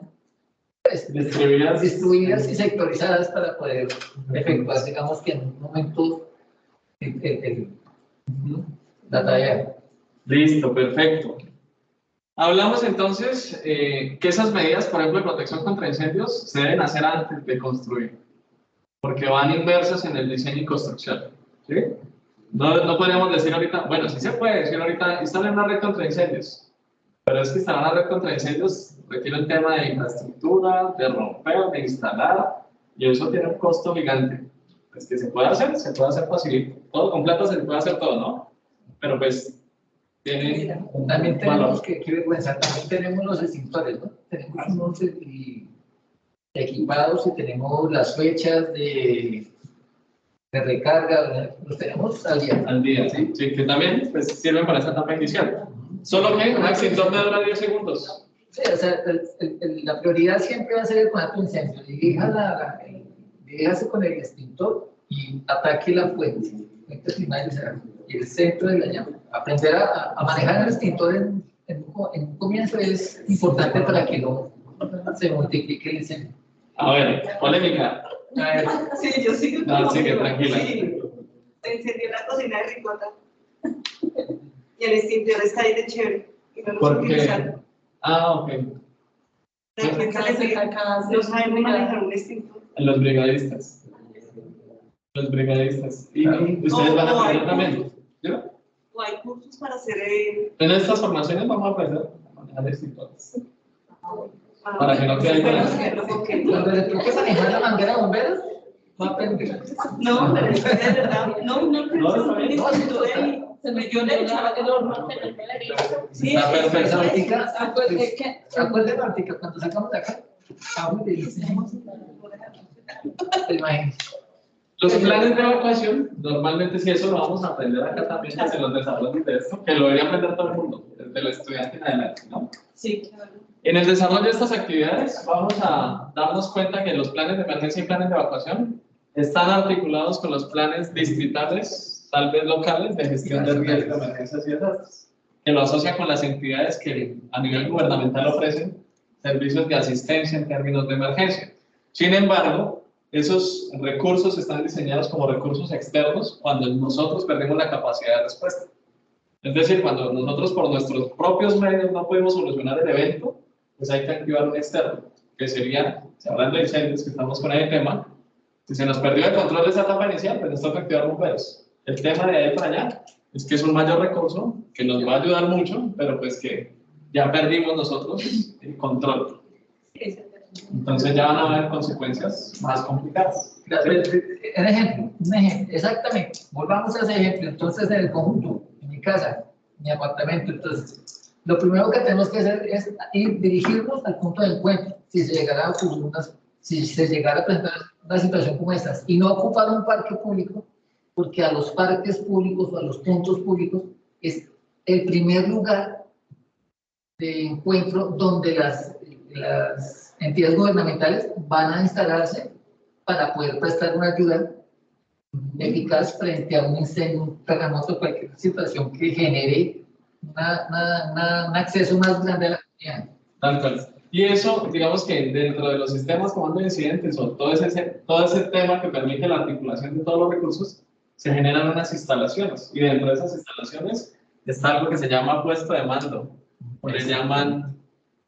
pues, distribuidas y sectorizadas para poder efectuar, digamos que en un momento la tarea. Listo, perfecto. Hablamos entonces que esas medidas, por ejemplo, de protección contra incendios, se deben hacer antes de construir, porque van inversas en el diseño y construcción, ¿sí? No podríamos decir ahorita, bueno, sí se puede decir ahorita, instalar una red contra incendios, pero es que instalar una red contra incendios requiere un tema de infraestructura, de romper, de instalar, y eso tiene un costo gigante. Pues que se puede hacer facilito. Todo con plata se puede hacer todo, ¿no? Pero pues tiene también tenemos que vergüenza, también tenemos los extintores, ¿no? Tenemos unos equipados y tenemos las fechas de recarga, los tenemos al día. Al día, sí, sí, que también pues, sirven para esa etapa inicial. Solo que un extintor me dura 10 segundos. Sí, o sea, la prioridad siempre va a ser el conato incendio. Diríjase con el extintor y ataque la fuente y el centro de la llama. Aprender a manejar el extintor en un comienzo es importante para que no se multiplique el incendio. A ver, polémica. A ver. Sí, yo sigo. No, sigue, tranquila. Sí. Se incendió la cocina de ricota. Y el extintor está ahí de chévere. Y no lo ¿Por qué? utilizan. Ah, ok. No saben manejar un extintor. Los brigadistas. Los brigadistas. Y ustedes van a aprender también. ¿Sí? O hay cursos para hacer. En estas formaciones vamos a aprender a manejar extintores. Para que no quede ahí. Cuando le toque manejar la manguera de bomberos, va a aprender. No, pero es que de verdad, no, Yo le echaba el horno en el medio. Sí, Está perfecto. Acuérdense, Martica, cuando sacamos de acá, vamos y decimos, imagínense. Los planes de evacuación, normalmente si eso lo vamos a aprender acá también, desde los desarrollos de esto, que lo debería aprender todo el mundo, desde el estudiante en adelante, ¿no? Sí, claro. En el desarrollo de estas actividades vamos a darnos cuenta que los planes de emergencia y planes de evacuación están articulados con los planes distritales, tal vez locales, de gestión de riesgos, emergencias y desastres, que lo asocia con las entidades que a nivel gubernamental ofrecen servicios de asistencia en términos de emergencia. Sin embargo, esos recursos están diseñados como recursos externos cuando nosotros perdemos la capacidad de respuesta. Es decir, cuando nosotros por nuestros propios medios no podemos solucionar el evento, pues hay que activar un externo. que sería, si hablando de incendios, que estamos con el tema, si se nos perdió el control de esa etapa inicial, pues nos toca activar bomberos. El tema de ahí para allá es que es un mayor recurso que nos va a ayudar mucho, pero pues que ya perdimos nosotros el control. Entonces ya van a haber consecuencias más complicadas. Un ejemplo, exactamente. Volvamos a ese ejemplo. Entonces, en el conjunto, en mi casa, en mi apartamento, entonces, lo primero que tenemos que hacer es dirigirnos al punto de encuentro. Si se llegara a ocurrir si se llegara a presentar una situación como esta, y no ocupar un parque público, porque a los parques públicos o a los puntos públicos es el primer lugar de encuentro donde las entidades gubernamentales van a instalarse para poder prestar una ayuda eficaz frente a un incendio, un terremoto, cualquier situación que genere un acceso más grande a la comunidad. Tal cual. Y eso, digamos que dentro de los sistemas comando de incidentes o todo ese tema que permite la articulación de todos los recursos, se generan unas instalaciones. Y dentro de esas instalaciones está algo que se llama puesto de mando, o le llaman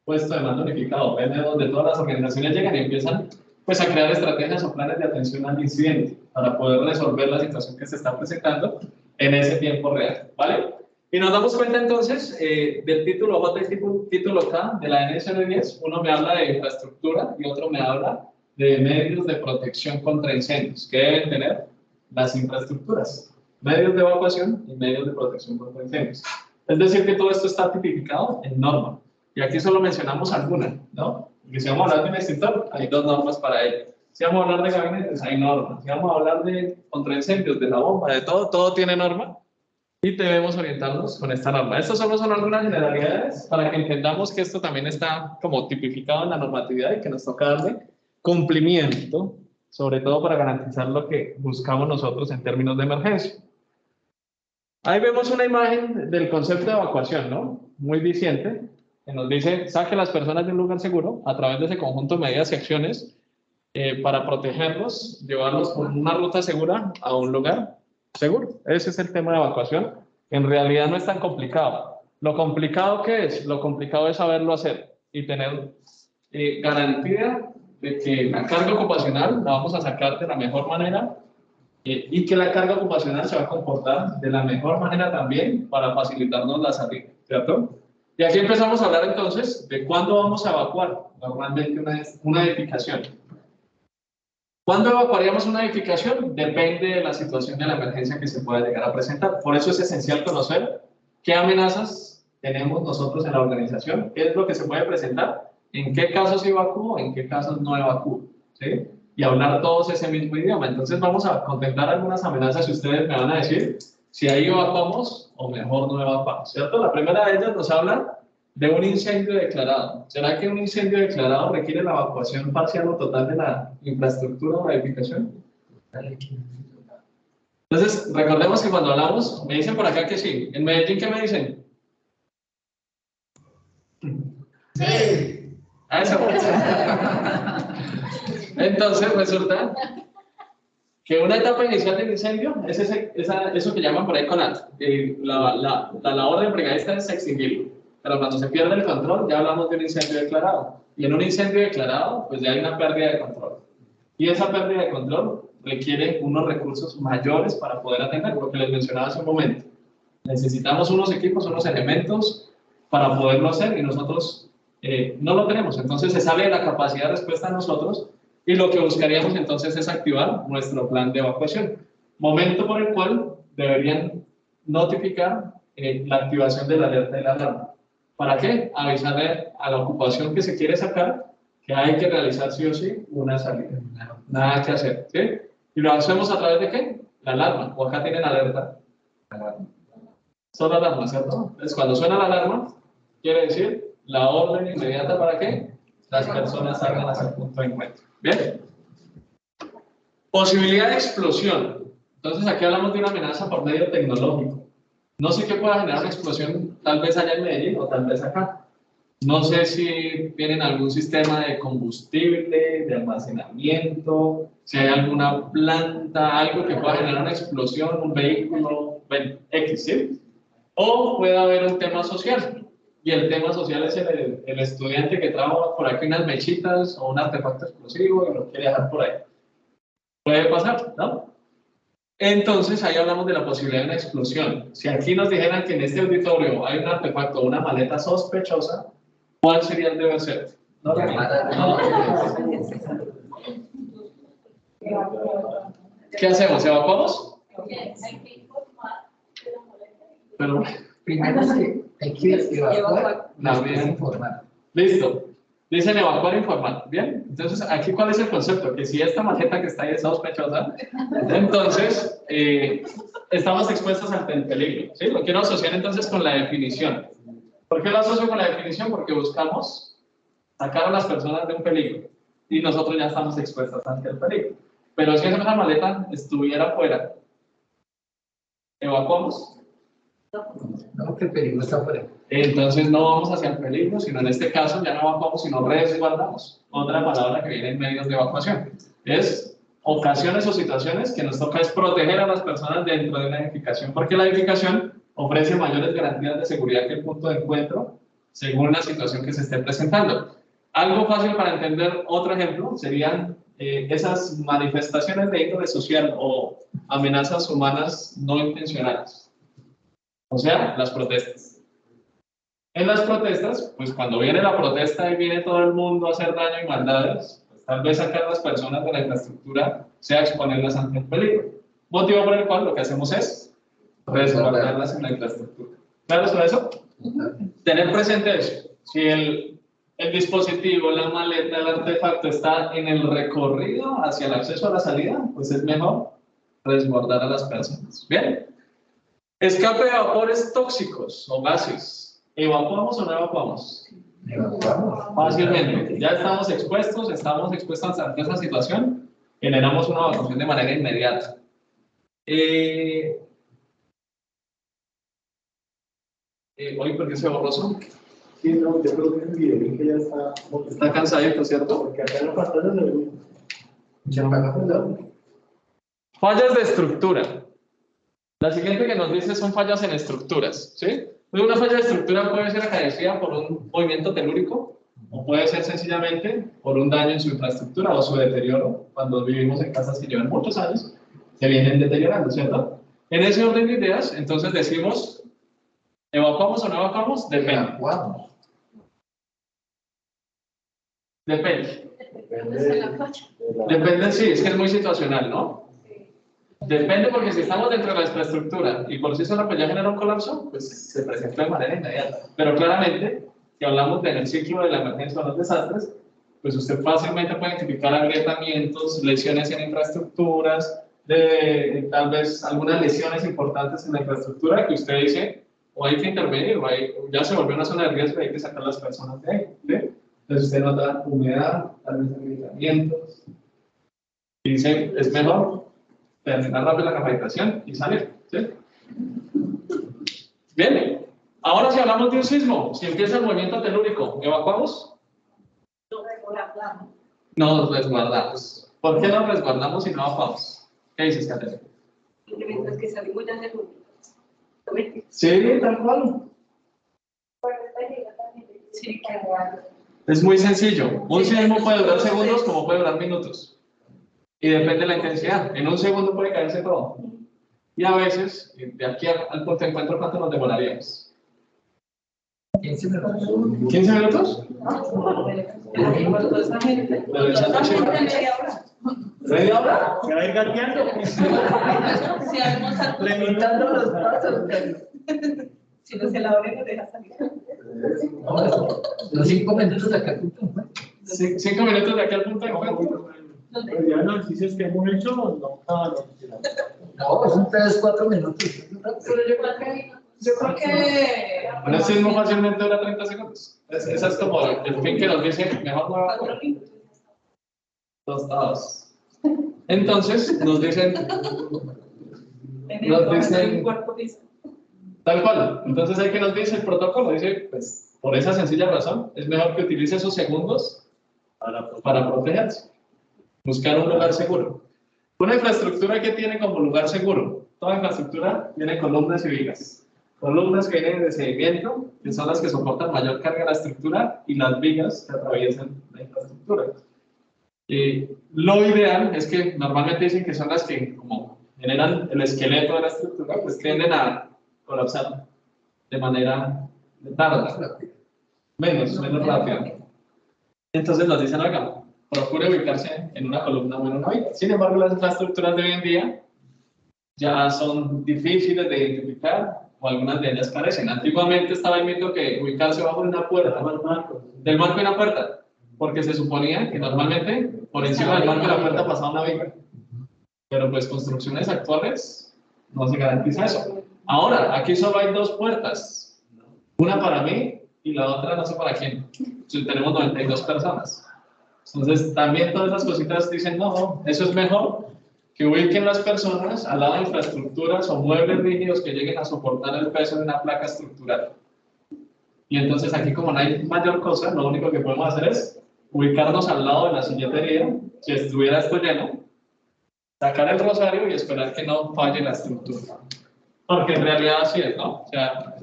puesto de mando unificado, depende de donde todas las organizaciones llegan y empiezan pues, a crear estrategias o planes de atención al incidente para poder resolver la situación que se está presentando en ese tiempo real, ¿vale? Y nos damos cuenta entonces del título J y título K de la NSR 10, uno me habla de infraestructura y otro me habla de medios de protección contra incendios, que deben tener las infraestructuras, medios de evacuación y medios de protección contra incendios. Es decir, que todo esto está tipificado en norma. Y aquí solo mencionamos algunas, ¿no? Porque si vamos a hablar de un extintor, hay 2 normas para ello. Si vamos a hablar de gabinetes, hay normas. Si vamos a hablar de contraincendios, de la bomba, de todo, todo tiene norma. Y debemos orientarnos con esta norma. Estas solo son algunas generalidades para que entendamos que esto también está como tipificado en la normatividad y que nos toca darle cumplimiento, sobre todo para garantizar lo que buscamos nosotros en términos de emergencia. Ahí vemos una imagen del concepto de evacuación, ¿no? Muy diciente, que nos dice, saque a las personas de un lugar seguro a través de ese conjunto de medidas y acciones para protegerlos, llevarlos por una ruta segura a un lugar seguro. Ese es el tema de evacuación. En realidad no es tan complicado. Lo complicado que es, lo complicado es saberlo hacer y tener garantía de que la carga ocupacional la vamos a sacar de la mejor manera y que la carga ocupacional se va a comportar de la mejor manera también para facilitarnos la salida, ¿cierto? Y aquí empezamos a hablar entonces de cuándo vamos a evacuar normalmente una edificación. ¿Cuándo evacuaríamos una edificación? Depende de la situación de la emergencia que se pueda llegar a presentar. Por eso es esencial conocer qué amenazas tenemos nosotros en la organización, qué es lo que se puede presentar, en qué casos evacúo, en qué casos no evacúo, ¿sí? Y hablar todos ese mismo idioma. Entonces vamos a contemplar algunas amenazas y ustedes me van a decir si ahí evacuamos o mejor no evacuamos, ¿cierto? La primera de ellas nos habla de un incendio declarado. ¿Será que un incendio declarado requiere la evacuación parcial o total de la infraestructura o la edificación? Entonces, recordemos que cuando hablamos, me dicen por acá que sí. ¿En Medellín qué me dicen? Sí. Ah, eso. Entonces, resulta que una etapa inicial del incendio es eso que llaman por ahí CONAT. La labor del brigadista es extinguirlo. Pero cuando se pierde el control, ya hablamos de un incendio declarado. Y en un incendio declarado, pues ya hay una pérdida de control. Y esa pérdida de control requiere unos recursos mayores para poder atender, lo que les mencionaba hace un momento. Necesitamos unos equipos, unos elementos para poderlo hacer y nosotros no lo tenemos. Entonces se sale de la capacidad de respuesta a nosotros y lo que buscaríamos entonces es activar nuestro plan de evacuación. Momento por el cual deberían notificar la activación de la alerta de la alarma. ¿Para qué? Avisarle a la ocupación que se quiere sacar que hay que realizar sí o sí una salida. Nada que hacer, ¿sí? ¿Y lo hacemos a través de qué? La alarma. O acá tienen alerta. Solo alarma, ¿cierto? Entonces, cuando suena la alarma, quiere decir la orden inmediata para que las personas salgan hacia el punto de encuentro. ¿Bien? Posibilidad de explosión. Entonces, aquí hablamos de una amenaza por medio tecnológico. No sé qué pueda generar una explosión, tal vez allá en Medellín o tal vez acá. No sé si tienen algún sistema de combustible, de almacenamiento, si hay alguna planta, algo que pueda generar una explosión, un vehículo, bueno, X, ¿sí? O puede haber un tema social. y el tema social es el estudiante que trajo por aquí unas mechitas o un artefacto explosivo y lo quiere dejar por ahí. Puede pasar, ¿no? Entonces ahí hablamos de la posibilidad de una explosión. Si aquí nos dijeran que en este auditorio hay un artefacto o una maleta sospechosa, ¿cuál sería el deber ser? ¿No? ¿Qué hacemos? ¿Evacuamos? Pero, Primero sí, hay que evacuar, después informar. listo. Dicen evacuar e informar. Bien. Entonces, aquí, ¿cuál es el concepto? Que si esta maleta que está ahí es sospechosa, entonces estamos expuestos ante el peligro. ¿Sí? Lo quiero asociar entonces con la definición. ¿Por qué lo asocio con la definición? Porque buscamos sacar a las personas de un peligro y nosotros ya estamos expuestos ante el peligro. Pero si esa maleta estuviera afuera, ¿evacuamos? No, que el peligro está fuera. Entonces no vamos hacia el peligro, sino en este caso ya no evacuamos, sino resguardamos. Otra palabra que viene en medios de evacuación. Es ocasiones o situaciones que nos toca es proteger a las personas dentro de una edificación, porque la edificación ofrece mayores garantías de seguridad que el punto de encuentro, según la situación que se esté presentando. Algo fácil para entender, otro ejemplo, serían esas manifestaciones de índole social o amenazas humanas no intencionales. O sea, las protestas. En las protestas, pues cuando viene la protesta y viene todo el mundo a hacer daño y maldades, pues tal vez sacar a las personas de la infraestructura sea exponerlas ante el peligro. Motivo por el cual lo que hacemos es resguardarlas en la infraestructura. ¿Claro sobre eso? Tener presente eso. Si el dispositivo, la maleta, el artefacto está en el recorrido hacia el acceso a la salida, pues es mejor resguardar a las personas. Bien. Escape de vapores tóxicos o gases. ¿Evacuamos o no evacuamos? Evacuamos. Fácilmente. Ya estamos expuestos ante esa situación, generamos una evacuación de manera inmediata. Hoy, ¿por qué se borroso? Sí, no, yo creo que el video que ya está. Está cansadito, ¿cierto? Porque acá en la pantalla se ve. Fallas de estructura. La siguiente que nos dice son fallas en estructuras, ¿sí? Una falla de estructura puede ser acaecida por un movimiento telúrico o puede ser sencillamente por un daño en su infraestructura o su deterioro. Cuando vivimos en casas que llevan muchos años, se vienen deteriorando, ¿cierto? En ese orden de ideas, entonces decimos, ¿evacuamos o no evacuamos? Depende. Evacuamos. Depende. Depende, sí, es que es muy situacional, ¿no? Depende porque si estamos dentro de la infraestructura y por sí sola pues ya genera un colapso, pues se presenta de manera inmediata. Pero claramente, si hablamos del ciclo de la emergencia o los desastres, pues usted fácilmente puede identificar agrietamientos, lesiones en infraestructuras, tal vez algunas lesiones importantes en la infraestructura que usted dice, o hay que intervenir, o ya se volvió una zona de riesgo y hay que sacar a las personas de ahí. ¿Sí? Entonces usted nota humedad, tal vez agrietamientos, y dice, es mejor terminar rápido la capacitación y salir. ¿Sí? Bien, ahora si hablamos de un sismo, si empieza el movimiento telúrico, ¿evacuamos? Nos resguardamos. ¿Por qué nos resguardamos y no evacuamos? ¿Qué dices, Caterina? Mientras que salimos ya de luz. Sí, tal cual. Sí, Es muy sencillo. Un sismo puede durar segundos como puede durar minutos. Y depende de la intensidad. En un segundo puede caerse todo. Y a veces, de aquí al punto de encuentro, ¿cuánto nos demoraríamos? 15 minutos. ¿15 minutos? ¿Media hora? Se va a ir gateando. Limitando los pasos. Si no se la abre, no deja salir. Los 5 minutos de acá al punto. 5 minutos de aquí al punto de encuentro. Pero ya no ejercicios que hemos hecho, no. No, son 3-4 minutos. Yo creo que. Un sismo fácilmente dura 30 segundos. Esa es como el fin que nos dice, mejor no evacuar. Tostados. Entonces, nos dicen, tal cual. Entonces, ¿hay que nos dice el protocolo? Dice, pues, por esa sencilla razón, es mejor que utilice esos segundos para protegerse. Buscar un lugar seguro. Una infraestructura que tiene como lugar seguro. Toda infraestructura tiene columnas y vigas. columnas que vienen de seguimiento, que son las que soportan mayor carga de la estructura, y las vigas que atraviesan la infraestructura. Lo ideal es que normalmente dicen que son las que, como generan el esqueleto de la estructura, pues tienden a colapsar de manera tarda, menos rápida. Entonces nos dicen, oiga, procure ubicarse en una columna o en una viga. Sin embargo, las infraestructuras de hoy en día ya son difíciles de identificar, o algunas de ellas carecen. Antiguamente estaba el mito que ubicarse bajo una puerta, del marco de una puerta, porque se suponía que normalmente por encima del marco de la puerta pasaba una viga. Pero pues construcciones actuales no se garantiza eso. Ahora, aquí solo hay dos puertas, una para mí y la otra no sé para quién. Tenemos 92 personas. Entonces, también todas esas cositas dicen, no, eso es mejor que ubiquen las personas al lado de infraestructuras o muebles rígidos que lleguen a soportar el peso de una placa estructural. Y entonces aquí, como no hay mayor cosa, lo único que podemos hacer es ubicarnos al lado de la silletería, si estuviera esto lleno, sacar el rosario y esperar que no falle la estructura. Porque en realidad así es, ¿no? O sea,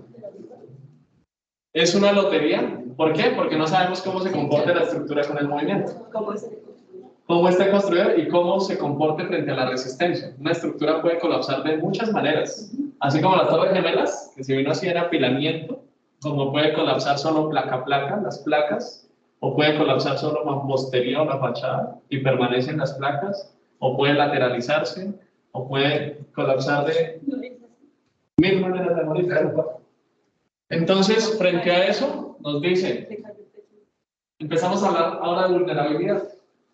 es una lotería. ¿Por qué? Porque no sabemos cómo se comporta la estructura con el movimiento. Cómo está construida y cómo se comporte frente a la resistencia. Una estructura puede colapsar de muchas maneras. Así como las torres gemelas, que si vino así en apilamiento, como puede colapsar solo placa a placa, las placas, o puede colapsar solo mampostería o la fachada y permanecen las placas, o puede lateralizarse, o puede colapsar de mil maneras de morir. Entonces, frente a eso, nos dice, empezamos a hablar ahora de vulnerabilidad.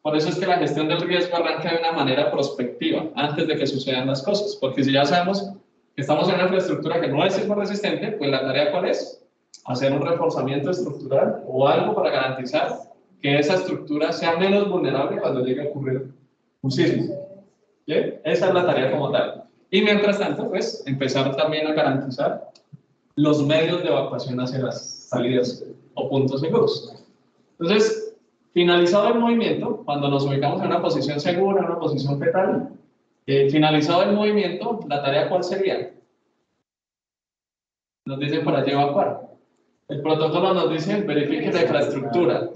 Por eso es que la gestión del riesgo arranca de una manera prospectiva, antes de que sucedan las cosas. Porque si ya sabemos que estamos en una infraestructura que no es sismo resistente, pues la tarea ¿cuál es? Hacer un reforzamiento estructural o algo para garantizar que esa estructura sea menos vulnerable cuando llegue a ocurrir un sismo. ¿Sí? Esa es la tarea como tal. Y mientras tanto, pues, empezar también a garantizar los medios de evacuación hacia las salidas o puntos seguros. Entonces, finalizado el movimiento, cuando nos ubicamos en una posición segura, en una posición fetal, finalizado el movimiento, la tarea ¿cuál sería? Nos dice por allí evacuar. El protocolo nos dice verifique la infraestructura.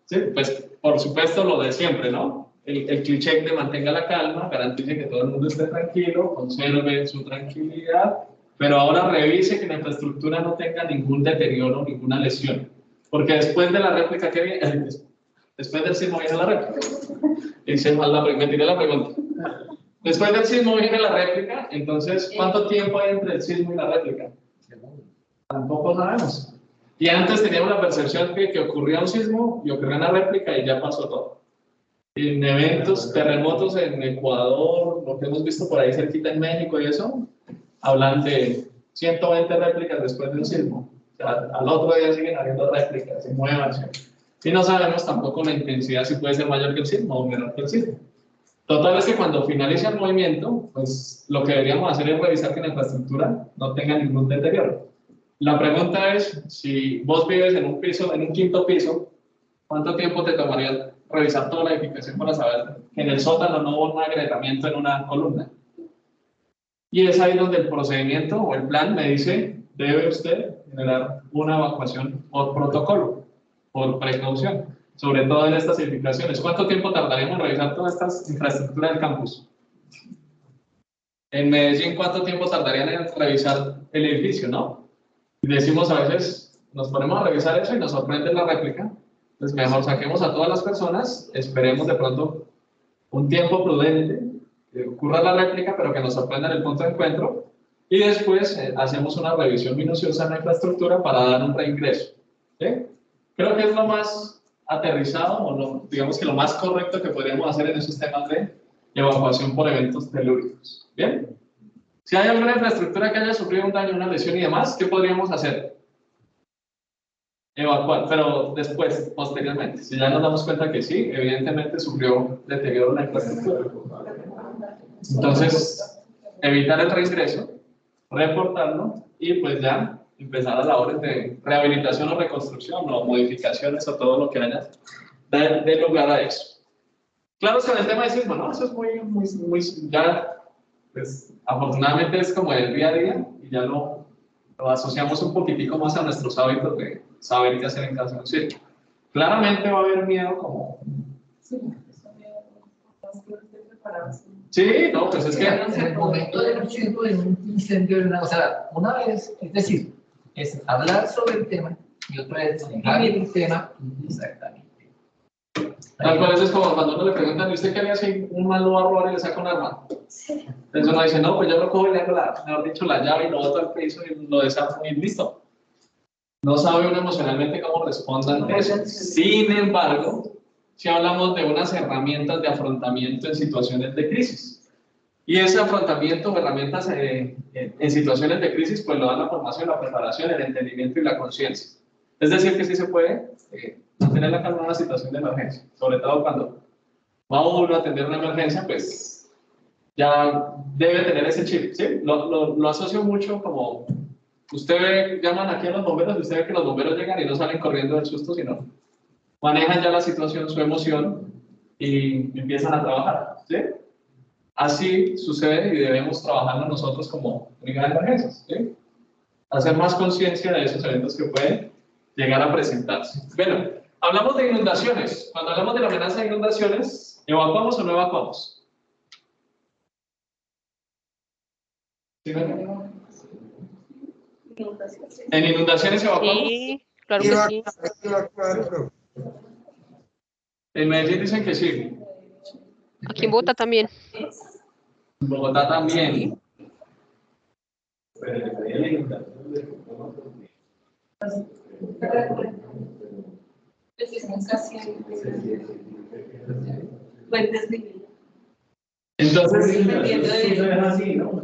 ¿Sí? Pues por supuesto lo de siempre, ¿no? El cliché de mantenga la calma, garantice que todo el mundo esté tranquilo, conserve su tranquilidad, pero ahora revise que la infraestructura no tenga ningún deterioro, ninguna lesión. Porque después de la réplica que viene, después del sismo viene la réplica. Hice mal me tiré la pregunta. Después del sismo viene la réplica, entonces, ¿cuánto tiempo hay entre el sismo y la réplica? Tampoco sabemos. Y antes teníamos la percepción de que ocurría un sismo y ocurría una réplica y ya pasó todo. En eventos, terremotos en Ecuador, lo que hemos visto por ahí cerquita en México y eso, hablan de 120 réplicas después de un sismo. O sea, al otro día siguen habiendo réplicas, se mueven. Y no sabemos tampoco la intensidad si puede ser mayor que el sismo o menor que el sismo. Total es que cuando finalice el movimiento, pues lo que deberíamos hacer es revisar que la infraestructura no tenga ningún deterioro. La pregunta es, si vos vives en un piso, en un quinto piso, ¿cuánto tiempo te tomaría revisar toda la edificación para saber que en el sótano no hubo un agrietamiento en una columna? Y es ahí donde el procedimiento o el plan me dice, debe usted generar una evacuación por protocolo, por precaución, sobre todo en estas edificaciones. ¿Cuánto tiempo tardaríamos en revisar todas estas infraestructuras del campus? En Medellín, ¿cuánto tiempo tardarían en revisar el edificio, no? Y decimos a veces, nos ponemos a revisar eso y nos sorprende la réplica, pues mejor saquemos a todas las personas, esperemos de pronto un tiempo prudente, que ocurra la réplica, pero que nos sorprenda en el punto de encuentro, y después hacemos una revisión minuciosa en la infraestructura para dar un reingreso. ¿Sí? Creo que es lo más aterrizado, o digamos que lo más correcto que podríamos hacer en esos temas de evacuación por eventos telúricos. ¿Bien? Si hay alguna infraestructura que haya sufrido un daño, una lesión y demás, ¿qué podríamos hacer? Evacuar, pero después, posteriormente. Si ya nos damos cuenta que sí, evidentemente sufrió deterioro la infraestructura. Entonces, evitar el reingreso, reportarlo y pues ya empezar a labores de rehabilitación o reconstrucción o modificaciones o todo lo que haya de lugar a eso. Claro, con el tema de sismo, ¿no? Eso es muy ya, pues afortunadamente es como el día a día y ya no lo asociamos un poquitico más a nuestros hábitos de saber qué hacer en caso de un sitio. Claramente va a haber miedo como... Sí, no, pues es que... En el momento de un sitio, de un incendio, o sea, una vez, es decir, es hablar sobre el tema y otra vez negar el tema. Exactamente. Tal cual es como cuando uno le preguntan, ¿y usted qué haría si un mal lo va a robar y le saca un arma? Entonces uno dice, no, pues yo lo cojo y le hago mejor dicho, la llave y lo boto al piso y lo desarmo y listo. No sabe uno emocionalmente cómo responde ante eso. Sin embargo, si hablamos de unas herramientas de afrontamiento en situaciones de crisis. Y ese afrontamiento o herramientas en situaciones de crisis, pues lo dan la formación, la preparación, el entendimiento y la conciencia. Es decir, que sí se puede mantener la calma en una situación de emergencia, sobre todo cuando va uno a atender una emergencia, pues ya debe tener ese chip, ¿sí? Lo asocio mucho como, usted ve, llaman aquí a los bomberos y usted ve que los bomberos llegan y no salen corriendo del susto, sino manejan ya la situación, su emoción y empiezan a trabajar, ¿sí? Así sucede y debemos trabajarlo nosotros como unidad de emergencias, ¿sí? Hacer más conciencia de esos eventos que pueden llegar a presentarse. Bueno, hablamos de inundaciones. Cuando hablamos de la amenaza de inundaciones, ¿evacuamos o no evacuamos? ¿Sí, no? ¿En inundaciones evacuamos? Sí, claro que sí. En Medellín dicen que sí. Aquí en Bogotá también. En Bogotá también. Sí. Entonces, así, ¿no?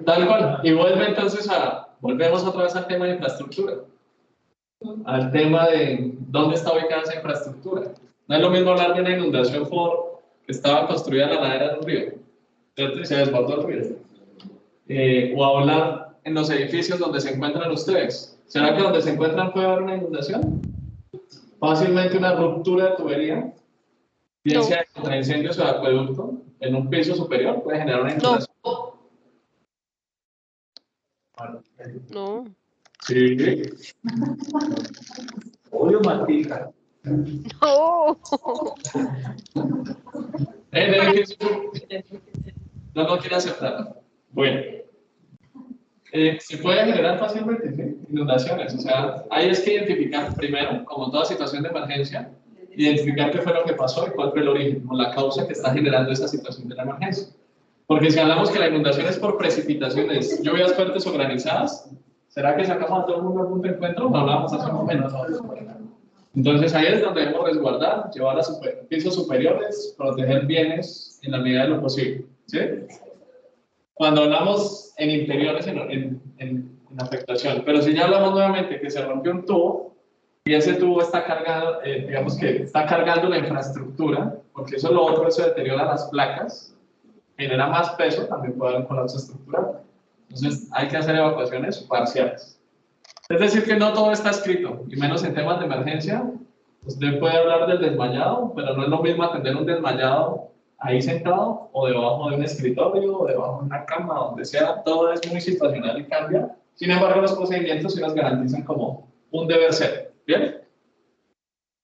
tal cual. Y volvemos otra vez al tema de infraestructura. Al tema de dónde está ubicada esa infraestructura. No es lo mismo hablar de una inundación por que estaba construida en la ladera de un río, ¿cierto? Y se desbordó el río. O hablar en los edificios donde se encuentran ustedes. ¿Será que donde se encuentran puede haber una inundación? Fácilmente una ruptura de tubería, bien No. sea contra incendios o de acueducto, en un piso superior puede generar una inundación. No. Sí. Obvio, Martica. No. El edificio no lo quiere aceptar. Bueno, se puede generar fácilmente, ¿sí? Inundaciones. O sea, hay es que identificar primero, como toda situación de emergencia, identificar qué fue lo que pasó y cuál fue el origen o la causa que está generando esa situación de la emergencia. Porque si hablamos que la inundación es por precipitaciones, lluvias fuertes o granizadas, ¿será que sacamos a todo el mundo al punto de encuentro? No hablamos hace un momento. Entonces ahí es donde debemos resguardar, llevar a pisos superiores, proteger bienes en la medida de lo posible, ¿sí? Cuando hablamos en interiores, en afectación, pero si ya hablamos nuevamente que se rompió un tubo y ese tubo está cargado, digamos que está cargando la infraestructura, porque eso es lo otro, eso deteriora las placas, genera más peso, también puede haber un colapso estructural. Entonces hay que hacer evacuaciones parciales. Es decir, que no todo está escrito, y menos en temas de emergencia. Usted puede hablar del desmayado, pero no es lo mismo atender un desmayado ahí sentado, o debajo de un escritorio, o debajo de una cama, donde sea. Todo es muy situacional y cambia. Sin embargo, los procedimientos sí los garantizan como un deber ser. ¿Bien?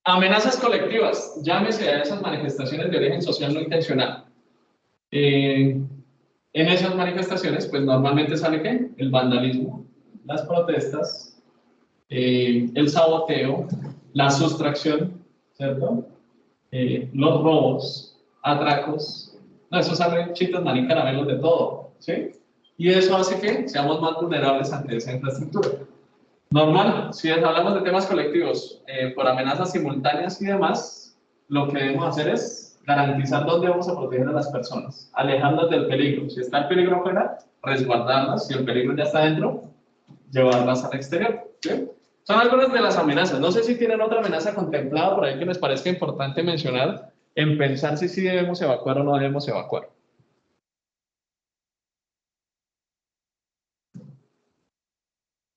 Amenazas colectivas. Llámese a esas manifestaciones de origen social no intencional. En esas manifestaciones, pues normalmente sale ¿qué? El vandalismo, las protestas, el saboteo, la sustracción, ¿cierto? Los robos, atracos, no, eso sale chitos, maní, caramelos, de todo, ¿sí? Y eso hace que seamos más vulnerables ante esa infraestructura. Normal, si hablamos de temas colectivos, por amenazas simultáneas y demás, lo que debemos hacer es garantizar dónde vamos a proteger a las personas, alejarlas del peligro. Si está el peligro afuera, resguardarlas. Si el peligro ya está dentro, llevarlas al exterior. ¿Sí? Son algunas de las amenazas. No sé si tienen otra amenaza contemplada por ahí que les parezca importante mencionar en pensar si sí debemos evacuar o no debemos evacuar.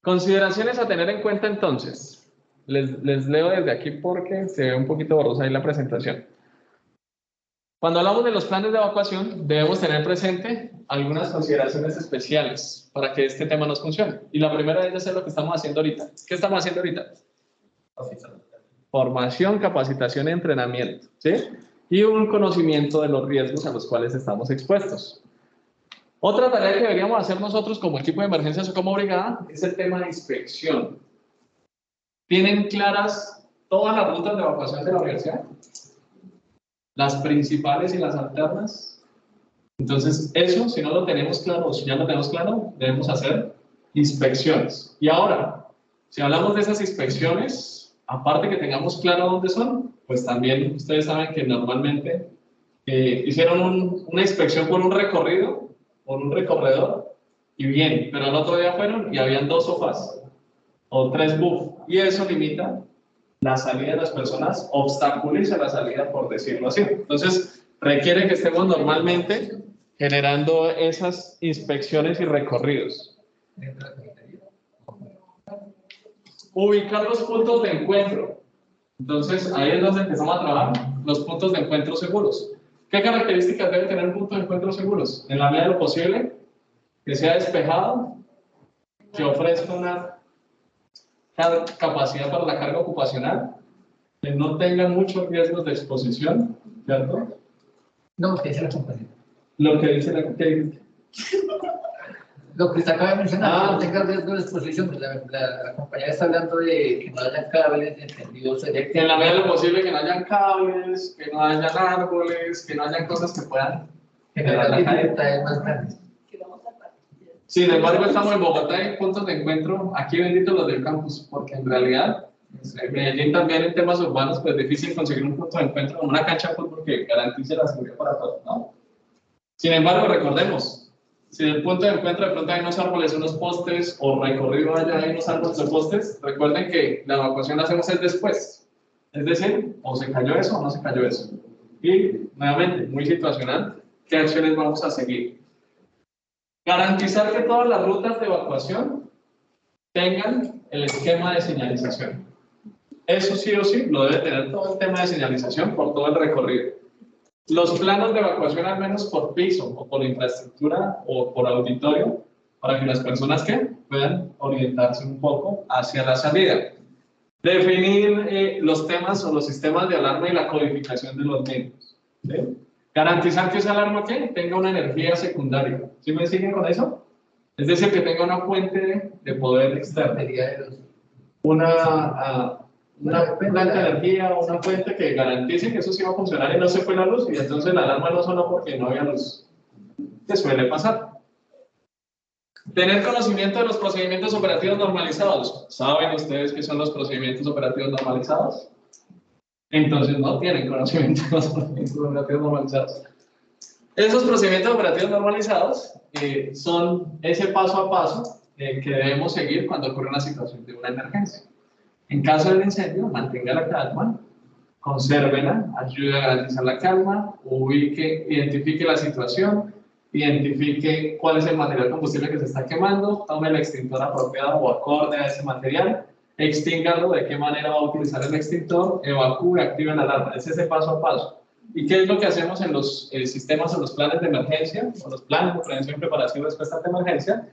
Consideraciones a tener en cuenta entonces. Les leo desde aquí porque se ve un poquito borrosa ahí la presentación. Cuando hablamos de los planes de evacuación, debemos tener presente algunas consideraciones especiales para que este tema nos funcione. Y la primera de ellas es lo que estamos haciendo ahorita. ¿Qué estamos haciendo ahorita? Formación, capacitación y entrenamiento, ¿sí? Y un conocimiento de los riesgos a los cuales estamos expuestos. Otra tarea que deberíamos hacer nosotros como equipo de emergencias o como brigada es el tema de inspección. ¿Tienen claras todas las rutas de evacuación de la universidad? Las principales y las alternas. Entonces, eso, si no lo tenemos claro, o si ya lo tenemos claro, debemos hacer inspecciones. Y ahora, si hablamos de esas inspecciones, aparte que tengamos claro dónde son, pues también ustedes saben que normalmente hicieron una inspección por un recorrido, por un recorredor, y bien, pero el otro día fueron y habían 2 sofás o 3 buff, y eso limita la salida de las personas, obstaculiza la salida, por decirlo así. Entonces, requiere que estemos normalmente generando esas inspecciones y recorridos. Ubicar los puntos de encuentro. Entonces, ahí es donde empezamos a trabajar los puntos de encuentro seguros. ¿Qué características debe tener un punto de encuentro seguros? En la medida de lo posible, que sea despejado, que ofrezca una capacidad para la carga ocupacional, que no tenga muchos riesgos de exposición, ¿cierto? No, que dice la compañera. Lo que dice la que Lo que se acaba de mencionar, no tenga riesgo de exposición. La compañera está hablando de que no haya cables encendidos eléctricos. Que en la medida de lo posible que no hayan cables, que no hayan árboles, que no hayan cosas que puedan generar dificultades más grandes. Sin embargo, estamos en Bogotá y hay puntos de encuentro, aquí bendito los del campus, porque en realidad, en Medellín también en temas urbanos, pues es difícil conseguir un punto de encuentro como una cancha de fútbol que garantice la seguridad para todos, ¿no? Sin embargo, recordemos, si el punto de encuentro de pronto hay unos árboles, unos postes, o recorrido allá hay unos árboles o postes, recuerden que la evacuación la hacemos el después. Es decir, o se cayó eso o no se cayó eso. Y, nuevamente, muy situacional, ¿qué acciones vamos a seguir? Garantizar que todas las rutas de evacuación tengan el esquema de señalización. Eso sí o sí lo debe tener todo el tema de señalización por todo el recorrido. Los planos de evacuación, al menos por piso o por infraestructura o por auditorio, para que las personas que puedan orientarse un poco hacia la salida. Definir los temas o los sistemas de alarma y la codificación de los mismos, ¿sí? Garantizar que esa alarma tenga una energía secundaria. ¿Sí me siguen con eso? Es decir, que tenga una fuente de poder externa. Una planta de energía o una fuente que garantice que eso sí va a funcionar y no se fue la luz y entonces la alarma no sonó porque no había luz. ¿Qué suele pasar? Tener conocimiento de los procedimientos operativos normalizados. ¿Saben ustedes qué son los procedimientos operativos normalizados? Entonces no tienen conocimiento de los procedimientos operativos normalizados. Esos procedimientos operativos normalizados son ese paso a paso que debemos seguir cuando ocurre una situación de una emergencia. En caso del incendio, mantenga la calma, consérvela, ayude a garantizar la calma, identifique la situación, identifique cuál es el material combustible que se está quemando, tome el extintor apropiado o acorde a ese material, extíngalo, de qué manera va a utilizar el extintor, evacúe, active la alarma. Es ese paso a paso. ¿Y qué es lo que hacemos en los sistemas o los planes de emergencia, o los planes de prevención, preparación y respuesta ante emergencia?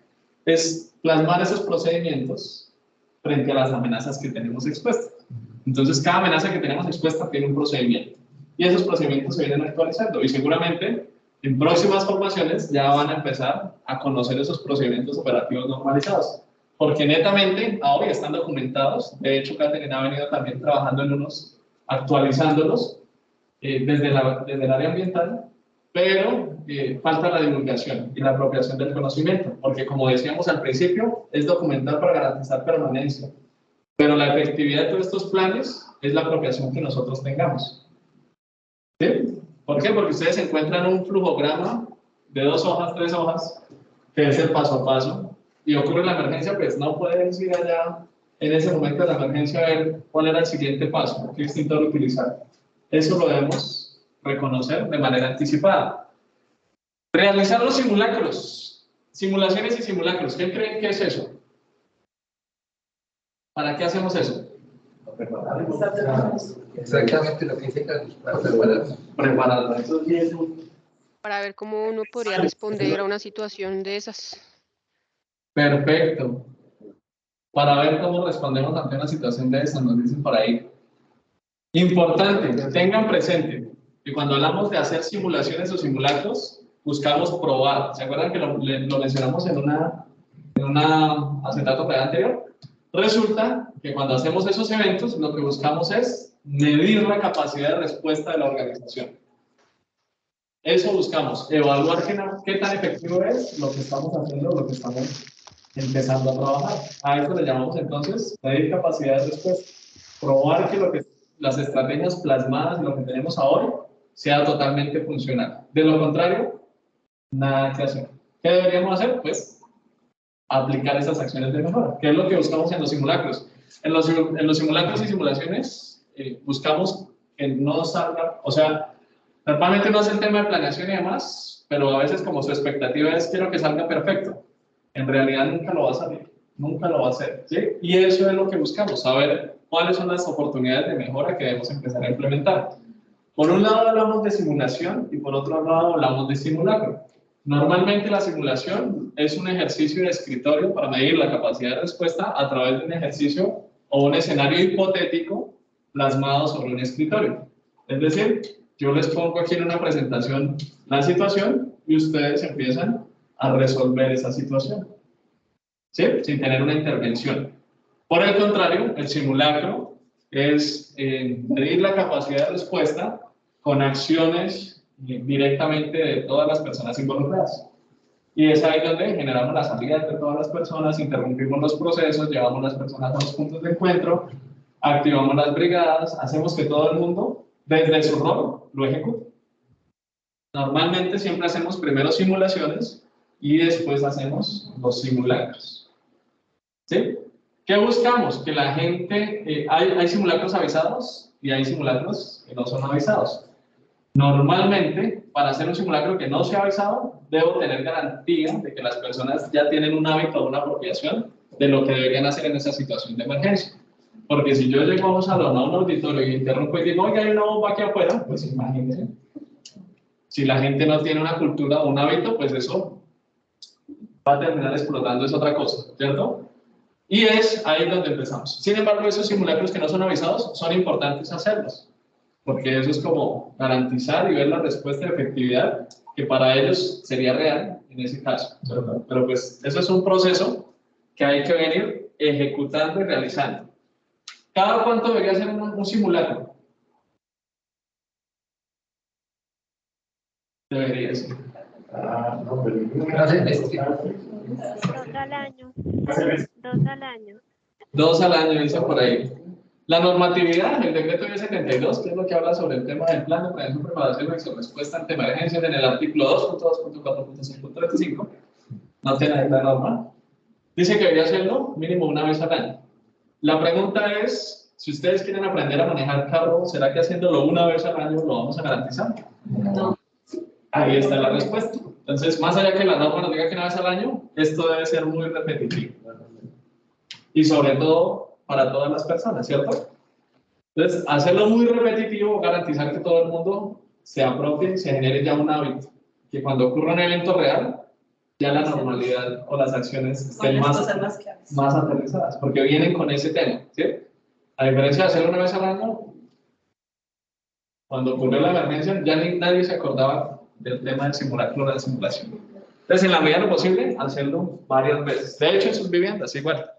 Es plasmar esos procedimientos frente a las amenazas que tenemos expuestas. Entonces, cada amenaza que tenemos expuesta tiene un procedimiento. Y esos procedimientos se vienen actualizando. Y seguramente, en próximas formaciones, ya van a empezar a conocer esos procedimientos operativos normalizados. Porque netamente, hoy están documentados. De hecho, Catherine ha venido también trabajando en unos, actualizándolos desde el área ambiental, pero falta la divulgación y la apropiación del conocimiento, porque como decíamos al principio, es documentar para garantizar permanencia, pero la efectividad de todos estos planes es la apropiación que nosotros tengamos. ¿Sí? ¿Por qué? Porque ustedes encuentran un flujograma de 2 hojas, 3 hojas, que es el paso a paso, y ocurre la emergencia, pues no puedes ir allá en ese momento de la emergencia a ver cuál era el siguiente paso, qué extintor utilizar. Eso lo debemos reconocer de manera anticipada. Realizar los simulacros, simulaciones y simulacros. ¿Qué creen que es eso? ¿Para qué hacemos eso? Exactamente lo que dice Carlos, para prepararnos. Prepararnos. Eso sí es Para ver cómo uno podría responder a una situación de esas. perfecto. Para ver cómo respondemos ante una situación de esa, nos dicen por ahí. Importante, tengan presente que cuando hablamos de hacer simulaciones o simulacros, buscamos probar. ¿Se acuerdan que lo mencionamos en una acetato anterior? Resulta que cuando hacemos esos eventos, lo que buscamos es medir la capacidad de respuesta de la organización. Eso buscamos, evaluar qué tan efectivo es lo que estamos haciendo, lo que estamos empezando a trabajar. A eso le llamamos entonces medir capacidad de respuesta. Probar que las estrategias plasmadas en lo que tenemos ahora sea totalmente funcional. De lo contrario, nada que hacer. ¿Qué deberíamos hacer? Pues aplicar esas acciones de mejora. ¿Qué es lo que buscamos en los simulacros? En los simulacros y simulaciones buscamos que no salga, o sea, normalmente no es el tema de planeación y demás, pero a veces como su expectativa es quiero que salga perfecto. En realidad nunca lo va a salir, nunca lo va a hacer, ¿sí? Y eso es lo que buscamos, saber cuáles son las oportunidades de mejora que debemos empezar a implementar. Por un lado hablamos de simulación y por otro lado hablamos de simulacro. Normalmente la simulación es un ejercicio de escritorio para medir la capacidad de respuesta a través de un ejercicio o un escenario hipotético plasmado sobre un escritorio. Es decir, yo les pongo aquí en una presentación la situación y ustedes empiezan a resolver esa situación, ¿sí? Sin tener una intervención. Por el contrario, el simulacro es medir la capacidad de respuesta con acciones directamente de todas las personas involucradas. Y es ahí donde generamos las habilidades de todas las personas, interrumpimos los procesos, llevamos las personas a los puntos de encuentro, activamos las brigadas, hacemos que todo el mundo, desde su rol, lo ejecute. Normalmente siempre hacemos primero simulaciones y después hacemos los simulacros. ¿Sí? ¿Qué buscamos? Que la gente, hay simulacros avisados y hay simulacros que no son avisados. Normalmente, para hacer un simulacro que no sea avisado, debo tener garantía de que las personas ya tienen un hábito o una apropiación de lo que deberían hacer en esa situación de emergencia. Porque si yo llego a un salón, a un auditorio y interrumpo y digo, oiga, hay una bomba aquí afuera, pues imagínense. Si la gente no tiene una cultura o un hábito, pues eso va a terminar explotando, es otra cosa, ¿cierto? Y es ahí donde empezamos. Sin embargo, esos simulacros que no son avisados, son importantes hacerlos, porque eso es como garantizar y ver la respuesta de efectividad que para ellos sería real en ese caso, ¿cierto? Pero pues eso es un proceso que hay que venir ejecutando y realizando. ¿Cada cuánto debería ser un simulacro? Debería ser. No, pero Dos al año. 2 al año. 2 al año, dice por ahí. La normatividad, el decreto 1072, que es lo que habla sobre el tema del plan de prevención, preparación y acción respuesta ante emergencias en el artículo 2.2.4.5.35, no tiene ahí la norma, dice que debería hacerlo mínimo una vez al año. La pregunta es, si ustedes quieren aprender a manejar carro, ¿será que haciéndolo una vez al año lo vamos a garantizar? No. Ahí está la respuesta. Entonces, más allá que la norma nos diga que una vez al año, esto debe ser muy repetitivo. Y sobre todo para todas las personas, ¿cierto? Entonces, hacerlo muy repetitivo, garantizar que todo el mundo se apropie, se genere ya un hábito. Que cuando ocurra un evento real, ya la normalidad o las acciones estén más aterrizadas, porque vienen con ese tema, ¿sí? A diferencia de hacerlo una vez al año, cuando ocurrió la emergencia, ya nadie se acordaba del tema del simulacro o de la simulación. Entonces, en la medida de lo posible, hacerlo varias veces. De hecho, en sus viviendas, igual.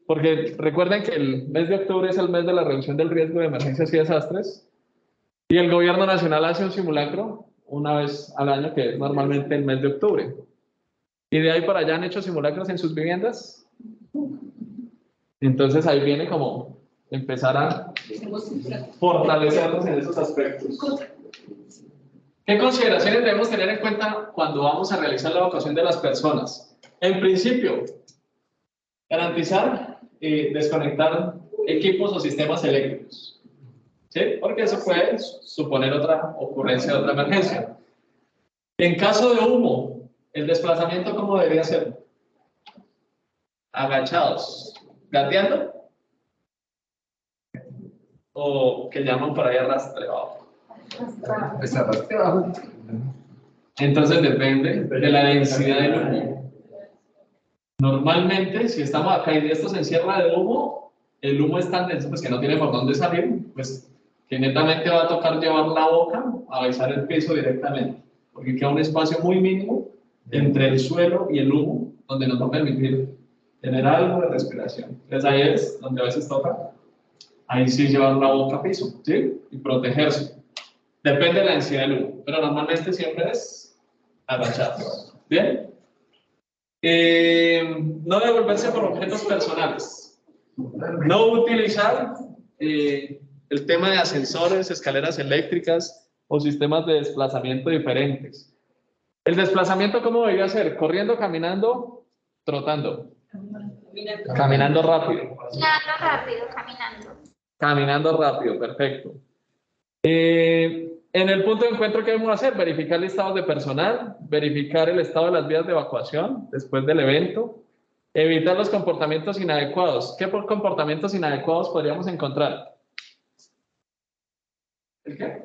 Porque recuerden que el mes de octubre es el mes de la reducción del riesgo de emergencias y desastres. Y el gobierno nacional hace un simulacro una vez al año, que es normalmente el mes de octubre. Y de ahí para allá han hecho simulacros en sus viviendas. Entonces ahí viene como empezar a fortalecernos en esos aspectos. ¿Qué consideraciones debemos tener en cuenta cuando vamos a realizar la evacuación de las personas? En principio, garantizar desconectar equipos o sistemas eléctricos, ¿sí? Porque eso puede suponer otra ocurrencia de otra emergencia. En caso de humo, el desplazamiento, ¿cómo debería ser? Agachados, gateando. o que llaman por ahí arrastrado. Pues arrastrado. Entonces depende de la densidad del humo. Normalmente, si estamos acá y esto se encierra de humo, el humo es tan denso pues, que no tiene por dónde salir, pues que netamente va a tocar llevar la boca a besar el piso directamente, porque queda un espacio muy mínimo entre el suelo y el humo, donde nos va a permitir tener algo de respiración. Entonces ahí es donde a veces toca, ahí sí llevar la boca a piso, ¿sí? Y protegerse. Depende de la densidad del humo, pero normalmente siempre es agachado. ¿Bien? No devolverse por objetos personales. No utilizar el tema de ascensores, escaleras eléctricas o sistemas de desplazamiento diferentes. ¿El desplazamiento cómo debería ser? ¿Corriendo, caminando, trotando? Caminando rápido. Caminando rápido, caminando. Caminando rápido, perfecto. En el punto de encuentro, ¿qué debemos hacer? Verificar listados de personal, verificar el estado de las vías de evacuación después del evento, evitar los comportamientos inadecuados. ¿Qué comportamientos inadecuados podríamos encontrar? ¿El qué?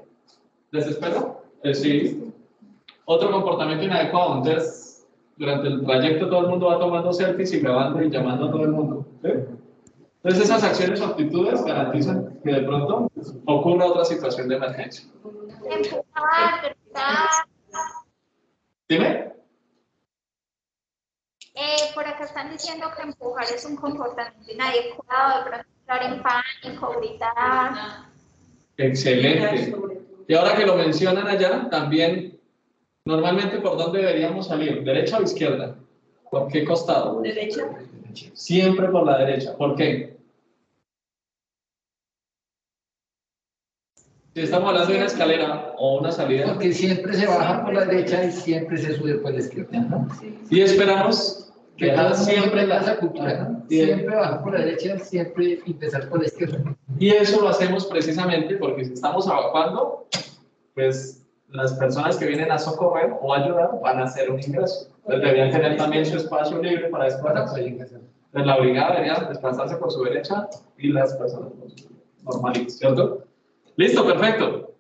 ¿Desespero? Sí. Otro comportamiento inadecuado, entonces, durante el trayecto todo el mundo va tomando selfies y grabando y llamando a todo el mundo. ¿Sí? Entonces esas acciones o actitudes garantizan que de pronto ocurra otra situación de emergencia. Empujar, gritar. Dime. Por acá están diciendo que empujar es un comportamiento inadecuado, de pronto entrar en pánico, gritar. Excelente. Y ahora que lo mencionan allá, también, normalmente, ¿por dónde deberíamos salir? ¿Derecha o izquierda? ¿Por qué costado? Derecha. Siempre por la derecha. ¿Por qué? Si estamos hablando de una escalera o una salida. Porque siempre se baja por la derecha y siempre se sube por la izquierda, ¿no? Y esperamos que siempre esa cultura, ¿no? Siempre bajar por la derecha, siempre empezar por la izquierda. Y eso lo hacemos precisamente porque si estamos evacuando, pues las personas que vienen a socorrer o ayudar van a hacer un ingreso. Entonces deberían tener también su espacio libre para desplazarse. Entonces la brigada debería desplazarse por su derecha y las personas por su normalitas, ¿cierto? Listo, perfecto.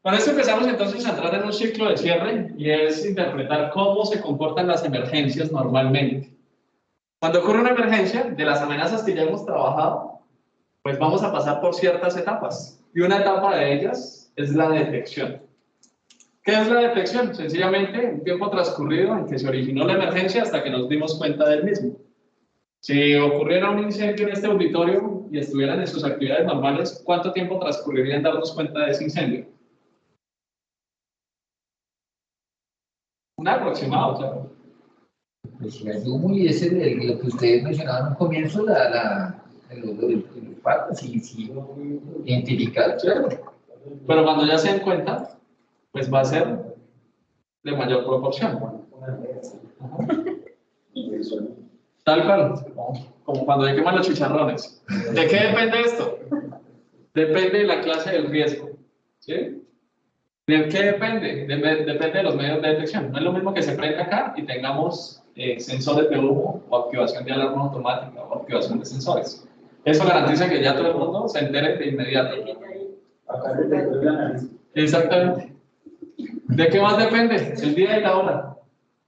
Con esto empezamos entonces a entrar en un ciclo de cierre y es interpretar cómo se comportan las emergencias normalmente. Cuando ocurre una emergencia, de las amenazas que ya hemos trabajado, pues vamos a pasar por ciertas etapas. Y una etapa de ellas es la detección. ¿Qué es la detección? Sencillamente un tiempo transcurrido en que se originó la emergencia hasta que nos dimos cuenta del mismo. Si ocurriera un incendio en este auditorio y estuvieran en sus actividades normales, ¿cuánto tiempo transcurriría en darnos cuenta de ese incendio? Un aproximado, claro. Pues el humo y ese lo que ustedes mencionaban al comienzo, el olfato, sí, identificar, claro. Pero cuando ya se den cuenta, pues va a ser de mayor proporción. Tal cual, como cuando ya queman los chicharrones. ¿De qué depende esto? Depende de la clase del riesgo. ¿Sí? ¿De qué depende? Depende de los medios de detección. No es lo mismo que se prenda acá y tengamos sensores de humo o activación de alarma automática o activación de sensores. Eso garantiza que ya todo el mundo se entere de inmediato. Acá detector de la nariz. Exactamente. ¿De qué más depende? El día y la hora.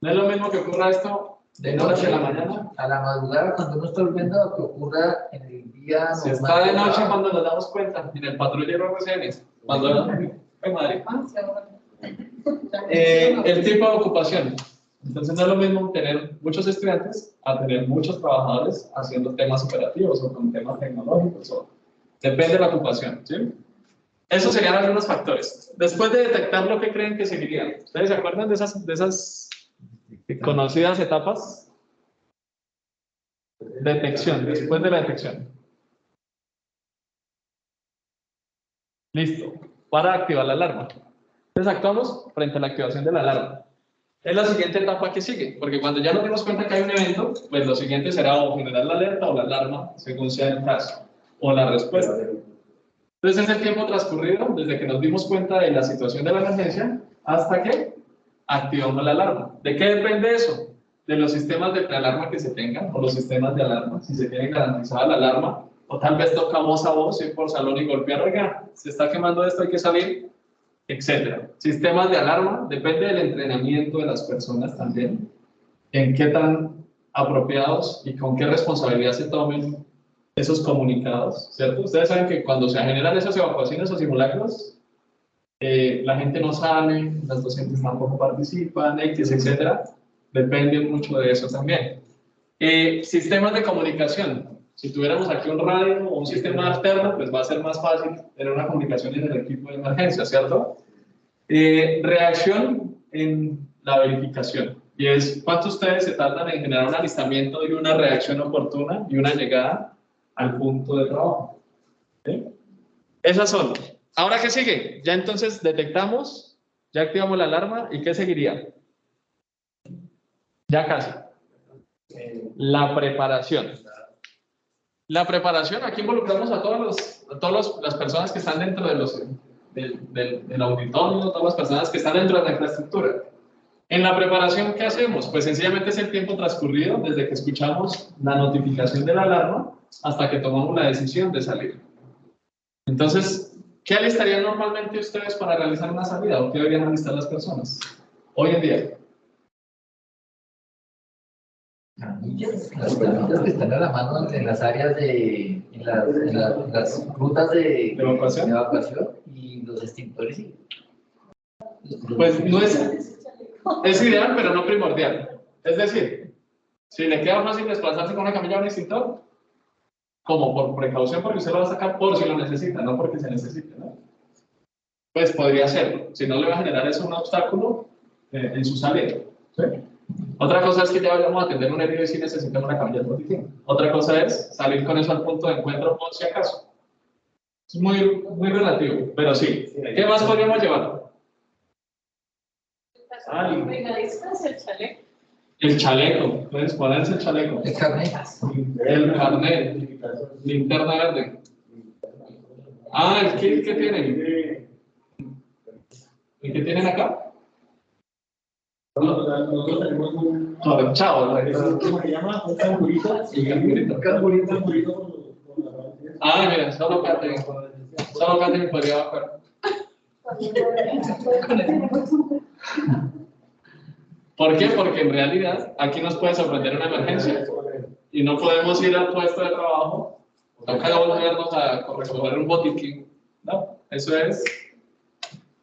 No es lo mismo que ocurra esto de noche a la mañana. A la madrugada, cuando uno está durmiendo, lo que ocurra en el día. Si está de noche, cuando nos damos cuenta, en el patrullero RCN, cuando madre. El tipo de ocupación. Entonces no es lo mismo tener muchos estudiantes a tener muchos trabajadores haciendo temas operativos o con temas tecnológicos. Depende de la ocupación, ¿sí? Esos serían algunos factores. Después de detectar lo que creen que seguiría. ¿Ustedes se acuerdan de esas conocidas etapas? Detección, después de la detección. Listo. Para activar la alarma. Entonces actuamos frente a la activación de la alarma. Es la siguiente etapa que sigue, porque cuando ya nos dimos cuenta que hay un evento, pues lo siguiente será o generar la alerta o la alarma, según sea el caso, o la respuesta. Entonces es el tiempo transcurrido desde que nos dimos cuenta de la situación de la emergencia hasta que activamos la alarma. ¿De qué depende eso? De los sistemas de prealarma que se tengan o los sistemas de alarma. Si se tiene garantizada la alarma, o tal vez toca voz a voz, ir por salón y golpear, oiga, se está quemando esto, hay que salir, etcétera. Sistemas de alarma, depende del entrenamiento de las personas también, en qué tan apropiados y con qué responsabilidad se tomen esos comunicados, ¿cierto? Ustedes saben que cuando se generan esas evacuaciones o simulacros, la gente no sale, las docentes tampoco participan, X, etcétera. Depende mucho de eso también. Sistemas de comunicación. Si tuviéramos aquí un radio o un sistema alterno, pues va a ser más fácil tener una comunicación en el equipo de emergencia, ¿cierto? Reacción en la verificación. Y es cuánto ustedes se tardan en generar un alistamiento y una reacción oportuna y una llegada al punto de trabajo. ¿Sí? Esas son. Ahora, ¿qué sigue? Ya entonces detectamos, ya activamos la alarma, ¿y qué seguiría? Ya casi. La preparación. La preparación, aquí involucramos a todas las personas que están dentro del auditorio, todas las personas que están dentro de la infraestructura. En la preparación, ¿qué hacemos? Pues sencillamente es el tiempo transcurrido desde que escuchamos la notificación de la alarma hasta que tomamos la decisión de salir. Entonces, ¿qué alistarían normalmente ustedes para realizar una salida o qué deberían alistar las personas hoy en día? Las camillas que están a la mano en las áreas en las rutas de evacuación y los extintores. Sí. Pues no es ideal, pero no primordial. Es decir, si le queda fácil desplazarse con una camilla o un extintor, como por precaución, porque usted lo va a sacar por si lo necesita, no porque se necesite, ¿no? Pues podría hacerlo. Si no, le va a generar eso un obstáculo en su salida. ¿Sí? Otra cosa es que ya vayamos a atender un herido y si necesitamos una camilla de botiquín. Otra cosa es salir con eso al punto de encuentro por si acaso. Es muy relativo, pero sí. ¿Qué más podríamos llevar? El chaleco. El chaleco, puedes ponerse el chaleco. El carnet. El carnet. Linterna verde. Ah, el kit que tienen. ¿El que tienen acá? Nosotros tenemos un... Chao. ¿Cómo se llama? Un cangurito. Un cangurito. Ah, mira, solo Kate me podría bajar. ¿Por qué? Porque en realidad aquí nos puede sorprender una emergencia y no podemos ir al puesto de trabajo, toca volvernos a recoger un botiquín. No, eso es,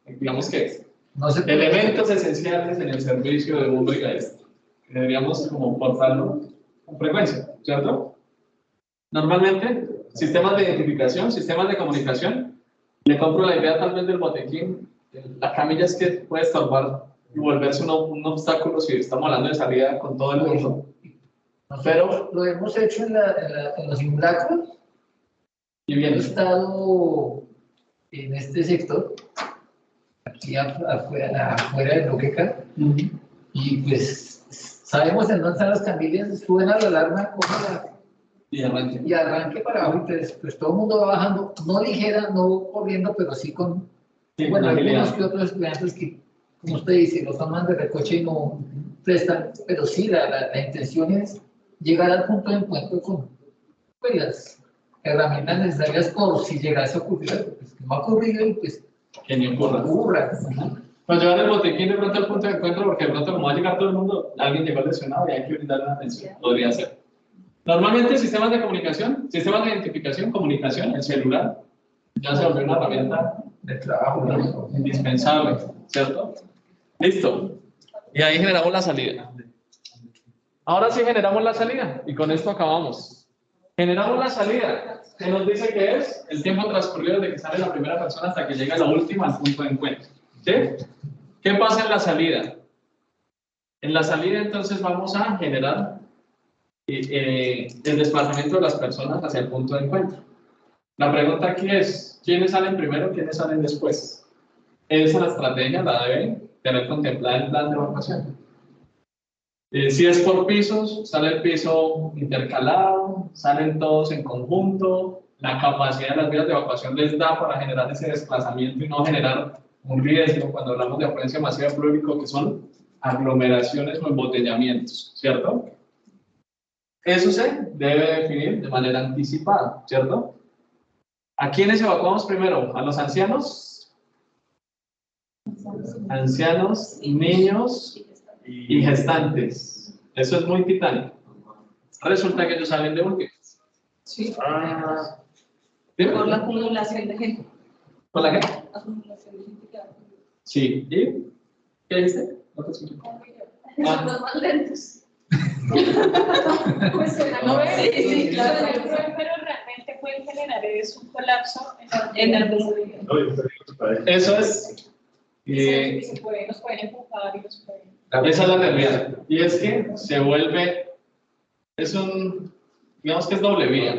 digamos que elementos esenciales en el servicio de un brigadista, que deberíamos como portarlo con frecuencia, ¿cierto? Normalmente, sistemas de identificación, sistemas de comunicación, le compro la idea tal vez del botiquín, la camilla es que puede estorbar y volverse un obstáculo si estamos hablando de salida con todo el mundo. Pero lo hemos hecho en los simulacros y bien, hemos estado en este sector, aquí afuera de Noqueca, y pues sabemos en dónde están las camillas, suena la alarma, y arranque para abajo, y pues todo el mundo va bajando, no ligera, no corriendo, pero sí con, bueno, algunos que otros estudiantes que, como usted dice, los toman de recoche y no prestan, pero sí, la intención es llegar al punto de encuentro con pues, las herramientas necesarias por si llegase a ocurrir, pues que no ha ocurrido y pues que ni ocurra. Pues llevar el botiquín de pronto al punto de encuentro, porque de pronto como va a llegar todo el mundo, alguien llegó lesionado y hay que brindarle una atención, podría ser. Normalmente sistemas de comunicación, sistemas de identificación, comunicación, el celular, ya se volvió una herramienta de trabajo, ¿no? Indispensable, ¿cierto? Listo. Y ahí generamos la salida. Ahora sí generamos la salida y con esto acabamos. Generamos la salida, que nos dice que es el tiempo transcurrido desde que sale la primera persona hasta que llega la última al punto de encuentro. ¿Sí? ¿Qué pasa en la salida? En la salida entonces vamos a generar el desplazamiento de las personas hacia el punto de encuentro. La pregunta aquí es, ¿quiénes salen primero, quiénes salen después? Esa estrategia la deben tener contemplada en el plan de evacuación. Si es por pisos, sale el piso intercalado, salen todos en conjunto, la capacidad de las vías de evacuación les da para generar ese desplazamiento y no generar un riesgo cuando hablamos de afluencia masiva de público, que son aglomeraciones o embotellamientos, ¿cierto? Eso se debe definir de manera anticipada, ¿cierto? ¿A quiénes evacuamos primero? ¿A los ancianos? Ancianos, niños y gestantes. Eso es muy titánico. Resulta que ellos salen de último. Sí. ¿Dime? Por la acumulación de gente. ¿Por la qué? Acumulación de gente que va. Sí. ¿Y? ¿Qué dice? No te escucho. Son los más lentos. Pues sí, claro. Pero realmente puede generar un colapso En algún momento. No, yo creo que para eso. Eso es. nos pueden empujar y nos pueden. Esa es la realidad. Y es que se vuelve. Es un. Digamos que es doble vía.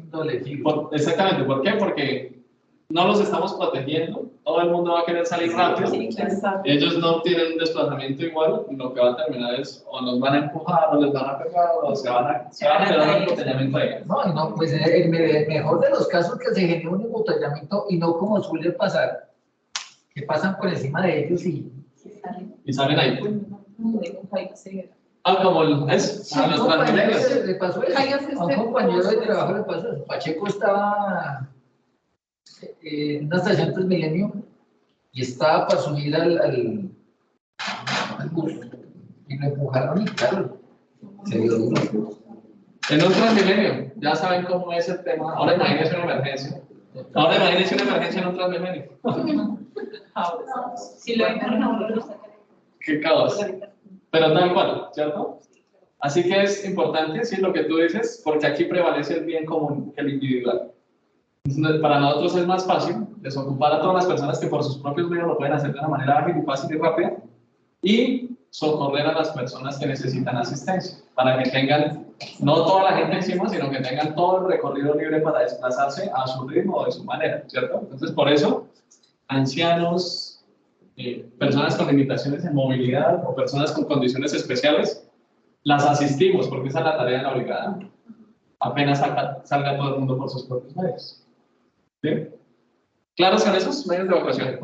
Doble filo. Exactamente. ¿Por qué? Porque no los estamos protegiendo. Todo el mundo va a querer salir rápido. Sí, claro. Ellos no tienen un desplazamiento igual. Y lo que va a terminar es o nos van a empujar, o les van a pegar, o se van a quedar en embotellamiento ahí. No, y no, pues el mejor de los casos que se genera un embotellamiento y no como suele pasar, que pasan por encima de ellos y Y salen ahí. Como es, a los compañero Transmilenios. le pasó eso. A un compañero de trabajo le pasó eso. Pacheco estaba en una estación Transmilenio y estaba para subir al bus y lo empujaron y claro, se dio duro. En un Transmilenio, ya saben cómo es el tema. Ahora imagínense una emergencia. Ahora imagínense una emergencia en un Transmilenio. Si lo entran a uno, lo sacan. Qué caos. Pero tal cual, ¿cierto? Así que es importante decir lo que tú dices, porque aquí prevalece el bien común que el individual. Entonces, para nosotros es más fácil desocupar a todas las personas que por sus propios medios lo pueden hacer de una manera ágil y fácil y rápida y socorrer a las personas que necesitan asistencia, para que tengan, no toda la gente encima, sino que tengan todo el recorrido libre para desplazarse a su ritmo o de su manera, ¿cierto? Entonces, por eso, ancianos, personas con limitaciones en movilidad o personas con condiciones especiales, las asistimos, porque esa es la tarea de la brigada. Apenas salga todo el mundo por sus propios medios. ¿Sí? ¿Claros con esos medios de evacuación?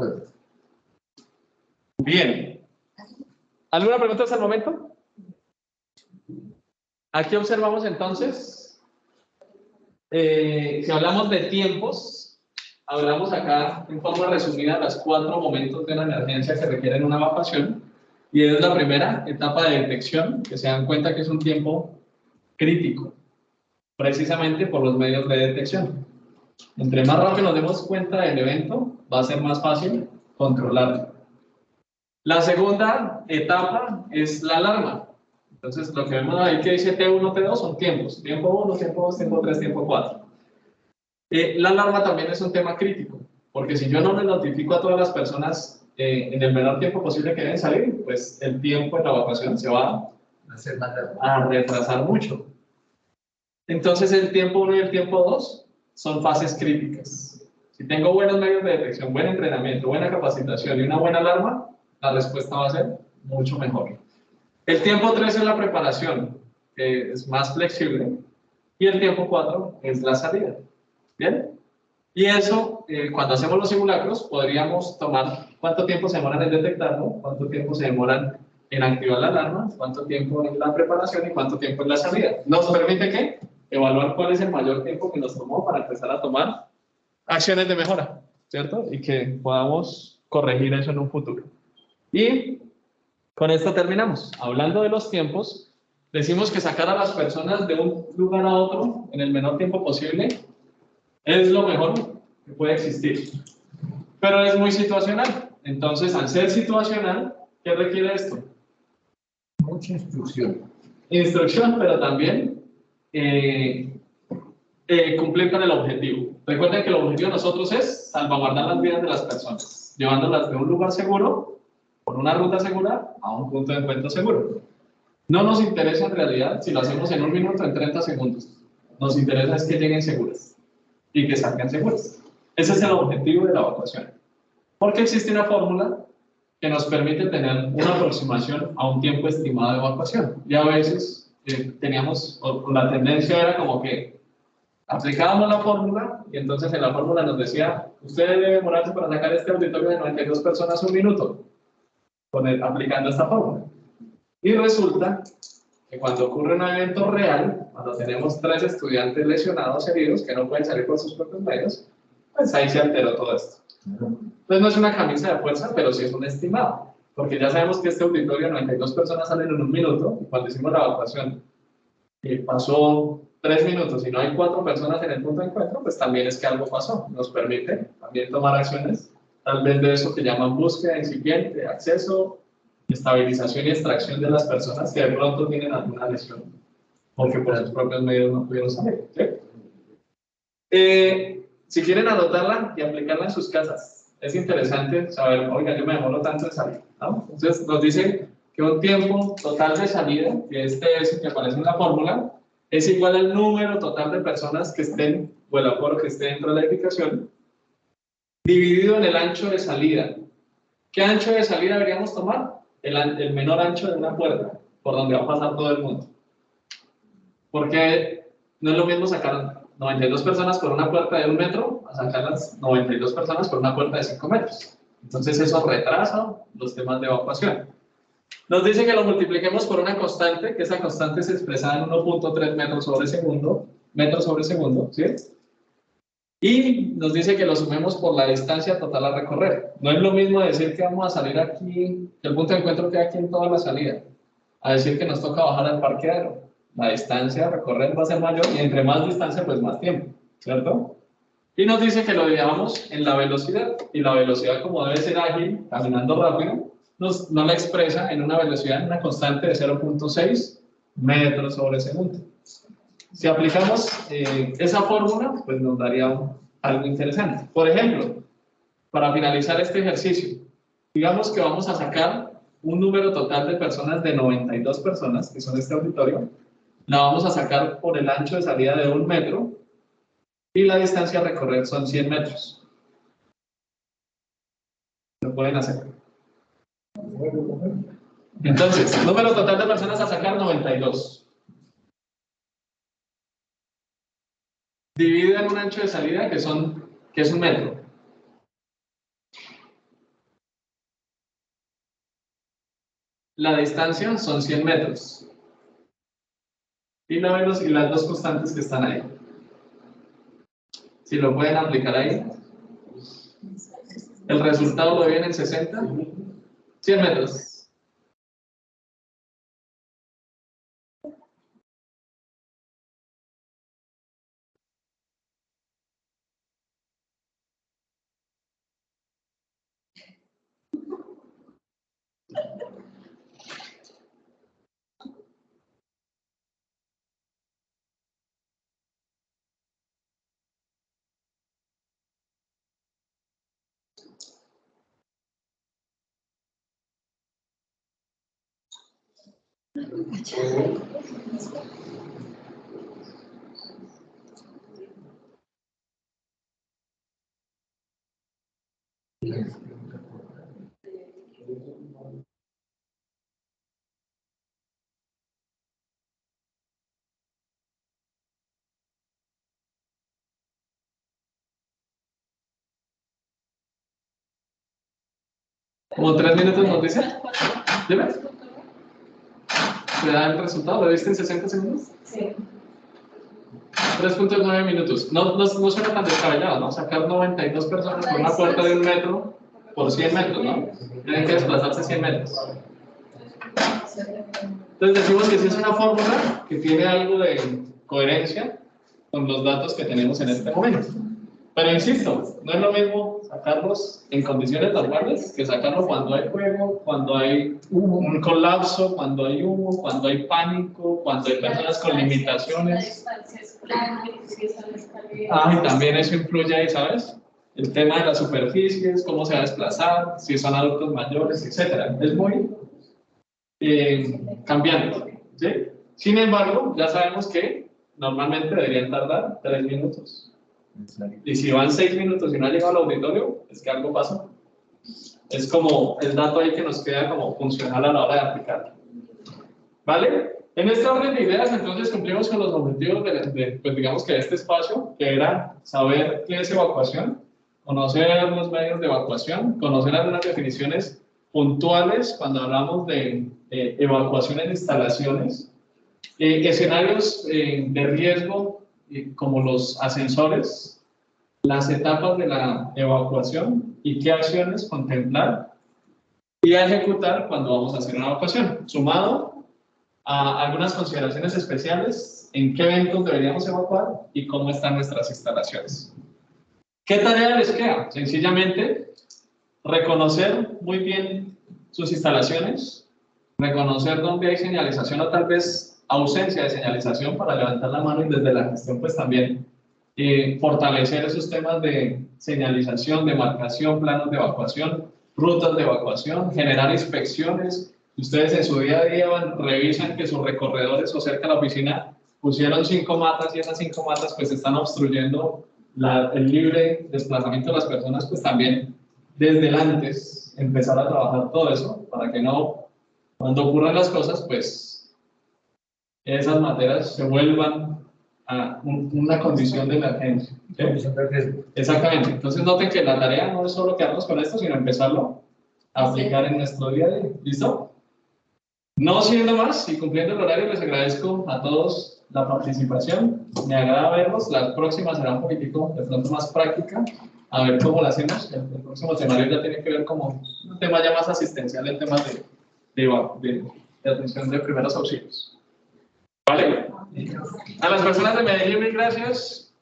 Bien. ¿Alguna pregunta hasta el momento? Aquí observamos entonces, si hablamos de tiempos, hablamos acá en forma resumida de los 4 momentos de una emergencia que requieren una evacuación, y es la primera etapa de detección, que se dan cuenta que es un tiempo crítico, precisamente por los medios de detección. Entre más rápido nos demos cuenta del evento, va a ser más fácil controlarlo. La segunda etapa es la alarma. Entonces, lo que vemos ahí que dice T1, T2 son tiempos. Tiempo 1, tiempo 2, tiempo 3, tiempo 4. La alarma también es un tema crítico, porque si yo no le notifico a todas las personas en el menor tiempo posible que deben salir, pues el tiempo de la evacuación se va a retrasar mucho. Entonces, el tiempo 1 y el tiempo 2 son fases críticas. Si tengo buenos medios de detección, buen entrenamiento, buena capacitación y una buena alarma, la respuesta va a ser mucho mejor. El tiempo 3 es la preparación, que es más flexible, y el tiempo 4 es la salida. ¿Bien? Y eso, cuando hacemos los simulacros, podríamos tomar cuánto tiempo se demoran en detectarlo, cuánto tiempo se demoran en activar la alarma, cuánto tiempo en la preparación y cuánto tiempo en la salida. Nos permite ¿qué? Evaluar cuál es el mayor tiempo que nos tomó para empezar a tomar acciones de mejora, ¿cierto? Y que podamos corregir eso en un futuro. Y con esto terminamos. Hablando de los tiempos, decimos que sacar a las personas de un lugar a otro en el menor tiempo posible es lo mejor que puede existir. Pero es muy situacional. Entonces, al ser situacional, ¿qué requiere esto? Mucha instrucción. Instrucción, pero también cumplir con el objetivo. Recuerden que el objetivo de nosotros es salvaguardar las vidas de las personas, llevándolas de un lugar seguro, por una ruta segura, a un punto de encuentro seguro. No nos interesa en realidad si lo hacemos en 1 minuto o en 30 segundos. Nos interesa es que lleguen seguras y que salgan seguras. Ese es el objetivo de la evacuación. Porque existe una fórmula que nos permite tener una aproximación a un tiempo estimado de evacuación. Y a veces teníamos, o la tendencia era como que aplicábamos la fórmula y entonces en la fórmula nos decía, usted debe demorarse para sacar este auditorio de 92 personas 1 minuto, aplicando esta fórmula. Y resulta que cuando ocurre un evento real, cuando tenemos 3 estudiantes lesionados, heridos, que no pueden salir por sus propios medios, pues ahí se alteró todo esto. Entonces no es una camisa de fuerza, pero sí es un estimado, porque ya sabemos que este auditorio, 92 personas salen en 1 minuto, y cuando hicimos la evacuación, pasó 3 minutos y no hay 4 personas en el punto de encuentro, pues también es que algo pasó. Nos permite también tomar acciones, tal vez de eso que llaman búsqueda incipiente, acceso, estabilización y extracción de las personas que de pronto tienen alguna lesión, porque por sus propios medios no pudieron salir. ¿Sí? Si quieren anotarla y aplicarla en sus casas, es interesante saber, oiga, yo me demoro tanto en salir, ¿no? Entonces nos dicen que un tiempo total de salida, que es que aparece en la fórmula, es igual al número total de personas que estén, o el aforo que esté dentro de la edificación, dividido en el ancho de salida. ¿Qué ancho de salida deberíamos tomar? El menor ancho de una puerta, por donde va a pasar todo el mundo. Porque no es lo mismo sacar 92 personas por una puerta de 1 metro a sacar las 92 personas por una puerta de 5 metros. Entonces eso retrasa los temas de evacuación. Nos dice que lo multipliquemos por una constante, que esa constante se expresa en 1.3 metros sobre segundo, ¿sí? Y nos dice que lo sumemos por la distancia total a recorrer. No es lo mismo decir que vamos a salir aquí, que el punto de encuentro queda aquí en toda la salida, a decir que nos toca bajar al parqueadero. La distancia a recorrer va a ser mayor y entre más distancia, pues más tiempo, ¿cierto? Y nos dice que lo dividamos en la velocidad, y la velocidad, como debe ser ágil, caminando rápido, nos la expresa en una velocidad, en una constante de 0.6 metros sobre segundo. Si aplicamos esa fórmula, pues nos daría algo interesante. Por ejemplo, para finalizar este ejercicio, digamos que vamos a sacar un número total de personas de 92 personas, que son este auditorio, la vamos a sacar por el ancho de salida de 1 metro, y la distancia a recorrer son 100 metros. Lo pueden hacer. Entonces, número total de personas a sacar, 92. Dividido en un ancho de salida que es 1 metro. La distancia son 100 metros. Y las dos constantes que están ahí. Si lo pueden aplicar ahí. El resultado lo ven en 60. 100 metros. Como 3 minutos nos dice. ¿Dime? ¿Le da el resultado? ¿Lo viste en 60 segundos? Sí. 3.9 minutos. No suena tan descabellado, ¿no? Sacar 92 personas por una puerta de 1 metro por 100 metros, ¿no? Tienen que desplazarse 100 metros. Entonces decimos que sí es una fórmula que tiene algo de coherencia con los datos que tenemos en este momento. Pero insisto, no es lo mismo sacarlos en condiciones normales que sacarlo cuando hay fuego, cuando hay un colapso, cuando hay humo, cuando hay pánico, cuando hay personas con limitaciones. Y también eso influye ahí, ¿sabes? El tema de las superficies, cómo se va a desplazar, si son adultos mayores, etc. Es muy cambiante, ¿sí? Sin embargo, ya sabemos que normalmente deberían tardar 3 minutos. Y si van 6 minutos y no ha llegado al auditorio, es que algo pasó. Es como el dato ahí que nos queda como funcional a la hora de aplicarlo. ¿Vale? En este orden de ideas, entonces cumplimos con los objetivos pues digamos que de este espacio, que era saber qué es evacuación, conocer los medios de evacuación, conocer algunas definiciones puntuales cuando hablamos de evacuación en instalaciones, Escenarios de riesgo como los ascensores, las etapas de la evacuación y qué acciones contemplar y a ejecutar cuando vamos a hacer una evacuación, sumado a algunas consideraciones especiales en qué eventos deberíamos evacuar y cómo están nuestras instalaciones. ¿Qué tarea les queda? Sencillamente reconocer muy bien sus instalaciones, reconocer dónde hay señalización o tal vez ausencia de señalización para levantar la mano y desde la gestión pues también fortalecer esos temas de señalización, de marcación, planos de evacuación, rutas de evacuación, generar inspecciones. Ustedes en su día a día revisan que sus recorredores o cerca de la oficina pusieron 5 matas y esas 5 matas pues están obstruyendo el libre desplazamiento de las personas, pues también desde el antes empezar a trabajar todo eso para que no, cuando ocurran las cosas, pues esas materas se vuelvan a una condición de emergencia. ¿Sí? Exactamente. Entonces noten que la tarea no es solo quedarnos con esto, sino empezarlo a aplicar en nuestro día a día. ¿Listo? No siendo más y cumpliendo el horario, les agradezco a todos la participación. Me agrada verlos. La próxima será un poquitico de pronto más práctica. A ver cómo la hacemos. El próximo temario ya tiene que ver como un tema ya más asistencial en temas de atención de primeros auxilios. ¿Vale? A las personas de Medellín, mil gracias.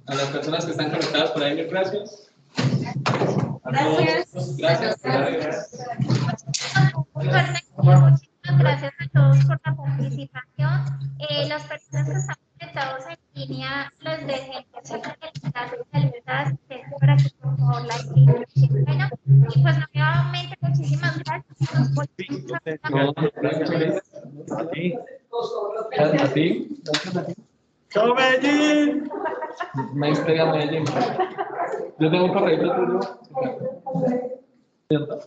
A las personas que están conectadas por ahí, mil gracias. Gracias. Gracias. Muchísimas gracias a todos por la participación. Las personas que están conectados en línea, les dejen la libertad para que por favor la escriban. Bueno, y pues nuevamente muchísimas gracias. Nos Gracias a ti. ¡Chao, Medellín! Me entrega Medellín. Yo tengo un correo tuyo. ¿Cierto?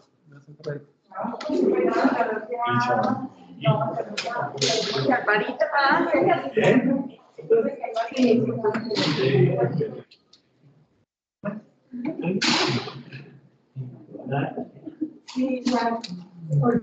¿Eh?